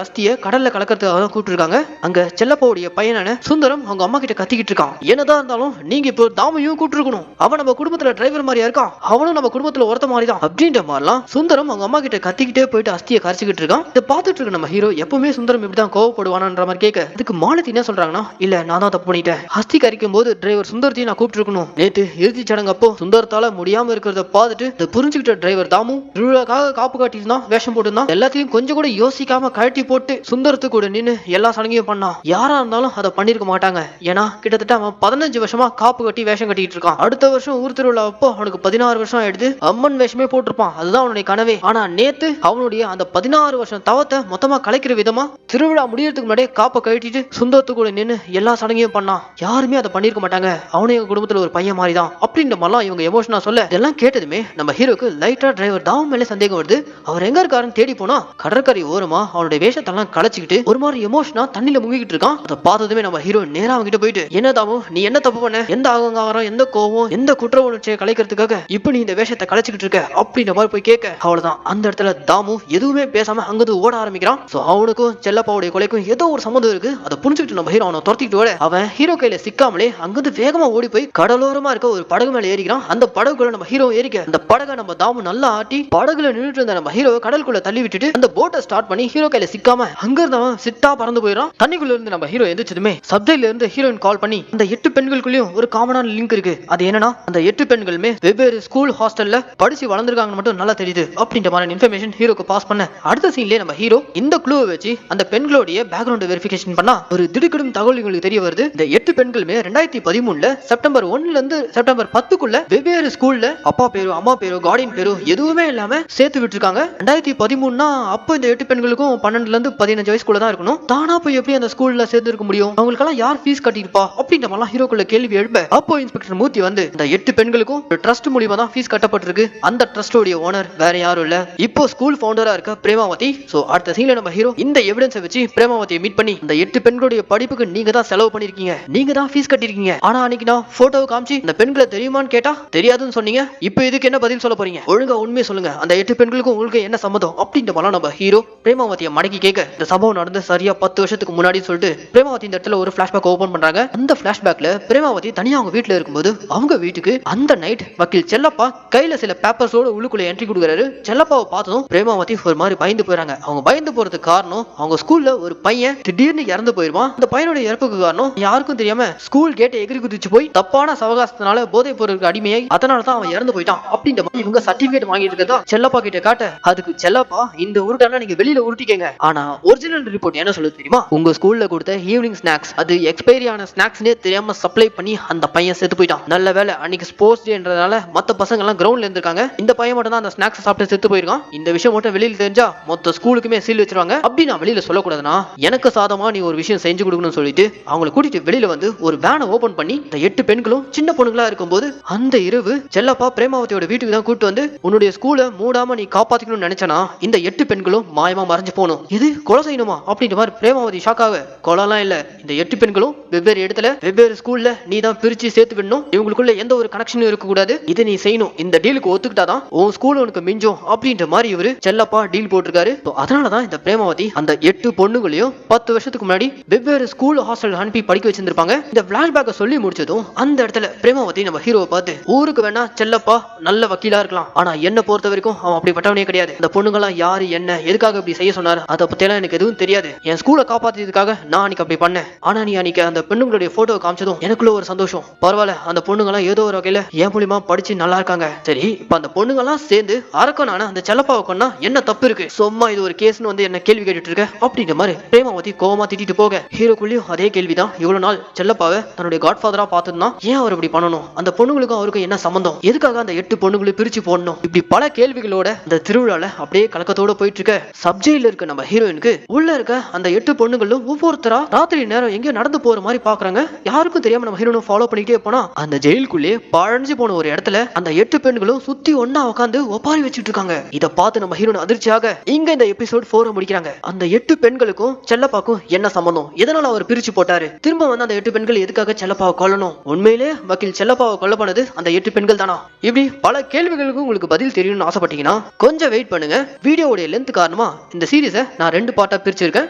அஸ்தியை கடல்ல கலக்கிறதுக்காக தான் கூப்பிட்டுருக்காங்க. அங்க செல்லப்பாவுடைய பையனான சுந்தரம் அவங்க அம்மா கிட்ட கத்திக்கிட்டு இருக்கான், என்னதான் இருந்தாலும் நீங்க இப்போ தாமையும் கூப்பிட்டுருக்கணும், அவன் நம்ம குடும்பத்துல டிரைவர் மாதிரியா இருக்கான், அவனும் நம்ம குடும்பத்துல ஒருத்த மாதிரி தான் அப்படின்ற மாதிரிலாம் சுந்தரம் அவங்க அம்மா கிட்ட கத்திக்கிட்டே போயிட்டு அஸ்தியை கரைச்சிக்கிட்டு இருக்கான். இதை பார்த்துட்டு இருக்க நம்ம ஹீரோ எப்பவுமே சுந்தரம் இப்படிதான் கோவப்படுவானான்ற மாதிரி கேட்க, அதுக்கு மாலதி என்ன சொல்றாங்கன்னா, இல்ல நான் தான் தப்பு பண்ணிட்டேன், அஸ்தி கரைக்கும் போது டிரைவர் சுந்தரத்தையும் நான் கூப்பிட்டுருக்கணும், நேத்து இறுதி சடங்கு அப்போ சுந்தரத்தால முடியாம இருக்கிறத பார்த்துட்டு இதை புரிஞ்சுக்கிட்ட டிரைவர் தாமு திருவிழாக்காக காப்பு காட்டியிருந்தான், வேஷம் போட்டுருந்தான், எல்லாத்தையும் கொஞ்சம் கூட யோசிக்காம கழட்டி போட்டு சுந்தரத்து கூட நின்று எல்லா சடங்கையும் பண்ணான். யாரா இருந்தாலும் அதை பண்ணிருக்க மாட்டாங்க, ஏன்னா கிட்டத்தட்ட அவன் 15 வருஷமா காப்பு கட்டி வேஷம் கட்டிட்டு இருக்கான். அடுத்த வருஷம் ஊர் திருவிழா அப்போ அவனுக்கு 16 வருஷம் ஆயிடுது, அம்மன் வேஷமே போட்டிருப்பான், அதுதான் அவனுடைய கனவே. ஆனா நேத்து அவனுடைய அந்த 16 வருஷம் தவத்தை மொத்தமா கலைக்கிற விதமா திருவிழா முடியறதுக்கு முன்னாடியே காப்பை கழட்டிட்டு சுந்தரத்து கூட நின்று எல்லா சடங்கையும் பண்ணான். யாருமே அதை பண்ணிருக்க மாட்டாங்க, அவனே எங்க குடும்பத்துல ஒரு பையன் மாதிரி தான் அப்படின்ற மாதிரிலாம் இவங்க எமோஷனா சொல்ல, இதெல்லாம் கேட்டதுமே நம்ம ஹீரோக்கு லைட்டா டிரைவர் தாம் மேலே சந்தேகம் வருது. அவர் எங்க இருக்காருன்னு தேடி போனா கடற்கரை ஓரமா அவனுடைய வேஷத்தெல்லாம் கலைச்சிக்கிட்டு ஒரு மாதிரி எமோஷனா தண்ணியில முங்கிட்டு இருக்கான். அதை பார்த்ததுமே நம்ம ஹீரோ நேரா அவங்கிட்ட போயிட்டு, என்ன தாமும் நீ என்ன தப்பு பண்ண, எந்த அகங்காரம் எந்த கோவம் எந்த குற்ற உணர்ச்சியை கலைக்கிறதுக்காக இப்ப நீ இந்த வேஷத்தை கலைச்சிக்கிட்டு இருக்க அப்படின்ற மாதிரி போய் கேட்க, அவ்வளவுதான் அந்த இடத்துல தாமு எதுவுமே பேசாம அங்கிருந்து ஓட ஆரம்பிக்கிறான். சோ அவனுக்கும் செல்லப்பாவுடைய கொலைக்கும் ஏதோ ஒரு சம்மந்தம் இருக்கு. அதை புரிஞ்சுக்கிட்டு நம்ம ஹீரோ அவனை துரத்திக்கிட்டு ஓட, அவன் ஹீரோ கையில சிக்காமலே அங்கிருந்து வேகமா ஓடி போய் கடலோரமா இருக்க ஒரு படகு மேல ஏறிக்கிறான். அந்த படகுக்குள்ள நம்ம ஹீரோ ஏறிக்க அந்த படகை நம்ம தாமு நல்லா ஆட்டி படகுல நின்றுட்டு இருந்த நம்ம ஹீரோ கடலுக்குள்ள தள்ளி விட்டுட்டு அந்த போட்டை ஸ்டார்ட் பண்ணி ஹீரோ கையில சிக்காம அங்க இருந்து அவன் சிட்டா பறந்து போயிடான். தண்ணிக்குள்ள இருந்து நம்ம ஹீரோ எந்திரிச்சதுமே சப்ஜெக்ட்ல இருந்து ஹீரோயின் கால் பண்ணி, அந்த 8 பெண்களுக்குள்ளயும் ஒரு காமனான லிங்க் இருக்கு, அது என்னன்னா அந்த 8 பெண்களுமே வெவ்வேறு ஸ்கூல் ஹாஸ்டல்ல படிச்சு வளர்ந்துருக்காங்க மட்டும் நல்லா தெரியுது அப்படின்ற மாதிரி இன்ஃபர்மேஷன் ஹீரோக்கு பாஸ் பண்ண, அடுத்த சீன்லயே நம்ம ஹீரோ இந்த க்ளூவை வச்சு அந்த பெண்களுடைய பேக்ரவுண்ட் வெரிஃபிகேஷன் பண்ணா ஒரு திடுக்கிடும் தகவல் உங்களுக்கு தெரிய வருது. இந்த 8 பெண்களுமே 2013ல செப்டம்பர் 1ல இருந்து செப்டம்பர் 10க்குள்ள வெவ்வேறு ஸ்கூல்ல அப்பா பேரு அம்மா பேரு கார்டியன் பேரு எதுவுமே இல்லாம சேர்த்து விட்டுருக்காங்க. 2013னா அப்போ இந்த 8 பெண்களுக்கும் 12ல இருந்து 15 வயசுக்குள்ள தான் இருக்கணும். தானா போய் எப்படி அந்த ஸ்கூல்ல சேர்ந்து இருக்க முடியும், அவங்களுக்கெல்லாம் யார் ஃபீஸ் கட்டிருப்பா அப்படின்ற மாதிரிலாம் ஹீரோக்குள்ள கேள்வி எழுப்ப, அப்போ இன்ஸ்பெக்டர் மூர்த்தி வந்து இந்த 8 பெண்களுக்கும் ஒரு ட்ரஸ்ட் மூலியமா தான் ஃபீஸ் கட்டப்பட்டிருக்கு, அந்த ட்ரஸ்டோட ஓனர் வேற யாரும் இல்ல, இப்போ ஸ்கூல் ஃபவுண்டரா இருக்க பிரேமாவதி. சோ அடுத்த சீன்ல நம்ம ஹீரோ இந்த எவிடன்ஸை வச்சு பிரேமாவதியை மீட் பண்ணி, இந்த 8 பெண்களுடைய படிப்புக்கு நீங்க தான் செலவு பண்ணிருக்கீங்க, நீங்க தான் ஃபீஸ் கட்டிருக்கீங்க, ஆனா அன்னைக்கு நான் போட்டோவை காமிச்சு இந்த பெண்களை தெரியுமான்னு கேட்டா தெரியாதுன்னு சொன்னீங்க, இப்போ இதுக்கு என்ன பதில் சொல்ல போறீங்க, ஒழுங்கா உண்மையை சொல்லுங்க, அந்த 8 பெண்களுக்கும் உங்களுக்கு என்ன சம்மதம் அப்படின்ற மாதிரி நம்ம ஹீரோ பிரேமாவதியை மடக்கி கேட்க, இந்த சம்பவம் நடந்து சரியா 10 வருஷத்துக்கு முன்னாடி சொல்லிட்டு பிரேமாவதி இந்த இடத்துல ஒரு பிளாஷ்பேக் ஓபன் பண்றாங்க. அந்த பிளாஷ்பேக்ல பிரேமாவதி தனியா அவங்க வீட்டுல இருக்கும்போது அவங்க வீட்டுக்கு அந்த நைட் வக்கீல் செல்லப்பா கையில சில பேப்பர்ஸோட உள்ளுக்குள்ள என்ட்ரி கொடுக்குறாரு. செல்லப்பாவை பார்த்ததும் பிரேமாவதி ஒரு மாதிரி பயந்து போயிறாங்க. அவங்க பயந்து போறதுக்கு காரணம் அவங்க ஸ்கூல்ல ஒரு பையன் திடீர்னு இறந்து போயிருவான். அந்த பையனோட இறப்புக்கு காரணம் யாருக்கும் தெரியாம ஸ்கூல் கேட்டை எகிரி குதிச்சு போய் தப்பான சவகாசத்தினால போதை பொருளுக்கு அடிமையாய் அதனால தான் அவன் இறந்து போயிட்டான் அப்படின்ற மாதிரி இவங்க சர்டிபிகேட் வாங்கிட்டு இருக்கதா செல்லப்பா கிட்ட காட்ட, அதுக்கு செல்லப்பா இந்த உருட்டானா நீங்க வெளியில உருட்டிக்கங்க, ஆனா ஒரிஜினல் ரிப்போர்ட் என்ன சொல்லுது தெரியுமா, உங்க ஸ்கூல்ல கொடுத்த ஈவினிங் ஸ்நாக்ஸ் அது எக்ஸ்பைரி ஆன ஸ்நாக்ஸ்னே தெரியாம சப்ளை பண்ணி அந்த பையன் செத்து போயிட்டான். நல்ல வேலை அன்னைக்கு ஸ்போர்ட்ஸ் டேன்றதால மத்த பசங்க எல்லாம் கிரவுண்ட்ல இருந்திருக்காங்க, இந்த பையன் மட்டும் தான் அந்த ஸ்நாக்ஸ் சாப்பிட்டு செத்து போயிருக்கான். இந்த விஷயம் மட்டும் வெளியில தெரிஞ்சா மொத்த ஸ்கூலுக்குமே சீல் வச்சிருவாங்க, அப்படி நான் வெளியில சொல்லக்கூடாதுன்னா எனக்கு சாதமா நீ ஒரு விஷயம் செஞ்சு கொடுக்கணும்னு சொல்லிட்டு அவங்களை கூட்டிட்டு வெளியில வந்து ஒரு வேனை ஓபன் பண்ணி இந்த 8 பெண்களும் சின்ன பொண்ணுங்களா இருக்கும்போது அந்த இரவு செல்லப்பா பிரேமாவதியோட வீட்டுக்கு தான் கூட்டு வந்து உன்னுடைய ஸ்கூலை மூடாம நீ காப்பாத்திக்கணும்னு நினைச்சனா இந்த 8 பெண்களும் மாயமா மறைஞ்சு போகணும், இது கொலை செய்யணுமா அப்படின்ற மாதிரி பிரேமாவதி ஷாக்காக, கொலைலாம் இல்ல, இந்த 8 பெண்களும் வெவ்வேறு இடத்துல வெவ்வேறு ஸ்கூல்ல நீ தான் பிரிச்சு சேர்த்து விடணும், இவங்களுக்குள்ள எந்த ஒரு கனெக்ஷனும் இருக்க கூடாது, இதை நீ செய்யணும், இந்த டீலுக்கு ஒத்துக்கிட்டாதான் உன் ஸ்கூல் உனக்கு மிஞ்சும் அப்படின்ற மாதிரி இவரு செல்லப்பா டீல் போட்டிருக்காரு. அதனாலதான் இந்த பிரேமாவதி அந்த 8 பொண்ணுகளையும் 10 வருஷத்துக்கு முன்னாடி வெவ்வேறு ஸ்கூல் ஹாஸ்டல் அனுப்பி படிக்க வச்சிருந்திருப்பாங்க. இந்த பிளாஷ்பேக்கை சொல்லி முடிச்சதும் அந்த இடத்துல பிரேமாவதி நம்ம ஹீரோவை பார்த்து, ஊருக்கு வேணா செல்லப்பா நல்ல வக்கீலா இருக்கலாம், ஆனா என்ன பொறுத்த வரைக்கும் அவன் அப்படிப்பட்டவனே கிடையாது, இந்த பொண்ணுங்களாம் யாரு என்ன எதுக்காக இப்படி செய்ய சொன்னாரு அதை பத்தியெல்லாம் எனக்கு எதுவும் தெரியாது, என் ஸ்கூலை காப்பாத்தியதுக்காக நான் அன்னைக்கு அப்படி பண்ணேன், ஆனா நீ அன்னைக்கு அந்த பெண்ணுங்களுடைய போட்டோ காமிச்சதும் எனக்குள்ள ஒரு சந்தோஷம், பரவாயில்ல அந்த பொண்ணுங்களாம் ஏதோ ஒரு வகையில என் மூலியமா படிச்சு நல்லா இருக்காங்க, சரி இப்ப அந்த பொண்ணுங்கெல்லாம் சேர்ந்து அரக்கனான அந்த செல்லப்பாவை கொண்டா என்ன தப்பு இருக்கு, சும்மா இது ஒரு கேஸ்னு வந்து என்ன கேள்வி கேட்டுட்டு கேட்டுட்டு இருக்க அப்படிங்கிற மாதிரி பிரேமாவதி கோவமா திட்டிட்டு போக ஹீரோக்குள்ளேயும் அதே கேள்விதான். இவ்வளவு நாள் செல்லப்பாவை தன்னுடைய காட்ஃபாதரா பார்த்துன்னா ஏன் அவர் இப்படி பண்ணணும்? அந்த பொண்ணுங்களுக்கும் அவருக்கும் என்ன சம்பந்தம்? எதுக்காக அந்த 8 பொண்ணுங்களை பிரிச்சு போடணும்? இப்படி பல கேள்விகளோட அந்த திருவிழால அப்படியே கலக்கத்தோட போயிட்டு இருக்க சப்ஜெயில இருக்க நம்ம ஹீரோயினுக்கு உள்ள இருக்க அந்த 8 பொண்ணுங்களும் ஒவ்வொருத்தரா ராத்திரி நேரம் எங்கேயோ நடந்து போற மாதிரி பாக்குறாங்க. யாருக்கும் தெரியாம நம்ம ஹீரோனை ஃபாலோ பண்ணிட்டே போனா அந்த ஜெயிலுக்குள்ளே பழஞ்சு போன ஒரு இடத்துல அந்த 8 பெண்களும் சுத்தி ஒன்னா உட்காந்து ஒப்பாரி வச்சுட்டு இருக்காங்க. இத பார்த்து நம்ம ஹீரோன் அதிர்ச்சியாக இங்க இந்த எபிசோட் 4 முடிக்கிறாங்க. அந்த 8 பெண்களுக்கும் செல்லப்பாக்கும் என்ன சம்பந்தம்? எதனால அவர் பிரிச்சு போட்டாரு? திரும்ப வந்து அந்த 8 பெண்கள் எதுக்காக செல்லப்பாவை கொல்லணும்? உண்மையிலே வக்கீல் செல்லப்பாவை கொல்ல பண்ணது அந்த 8 பெண்கள் தானா? இப்படி பல கேள்விகளுக்கு உங்களுக்கு பதில் தெரியணும்னு ஆசைப்பட்டீங்கன்னா கொஞ்சம் வெயிட் பண்ணுங்க. வீடியோவுடைய லென்த் காரணமா இந்த சீரிஸை நான் 2 பார்ட்டா பிரிச்சிருக்கேன்.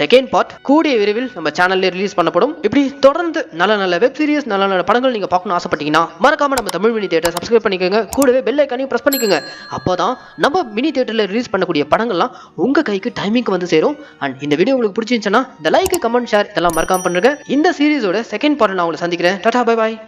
செகண்ட் பார்ட் கூடிய விரைவில் நம்ம சேனல்ல ரிலீஸ் பண்ணப்படும். இப்படி தொடர்ந்து நல்ல நல்ல வெப் சீரிஸ் நல்ல நல்ல படங்கள் நீங்க பார்க்கணும் ஆசைப்பட்டீங்கன்னா மறக்காம நம்ம தமிழ் மினி தியேட்டர் சப்ஸ்கிரைப் பண்ணிக்கோங்க. கூடவே பெல் ஐகானையும் பிரஸ் பண்ணிக்கோங்க. அப்போதான் நம்ம மினி தியேட்டர்ல ரிலீஸ் பண்ணக்கூடிய படங்கள்லாம் உங்க கைக்கு டைமிங்க்கு வந்து சேரும். அண்ட் இந்த வீடியோ உங்களுக்கு பிடிச்சிருந்துச்சுன்னா இந்த லைக் கமெண்ட் ஷேர் இதெல்லாம் மறக்காம பண்ணுங்க. இந்த சீரிஸோட செகண்ட் பார்ட் நான் உங்களை சந்திக்கிறேன். Tata bye bye.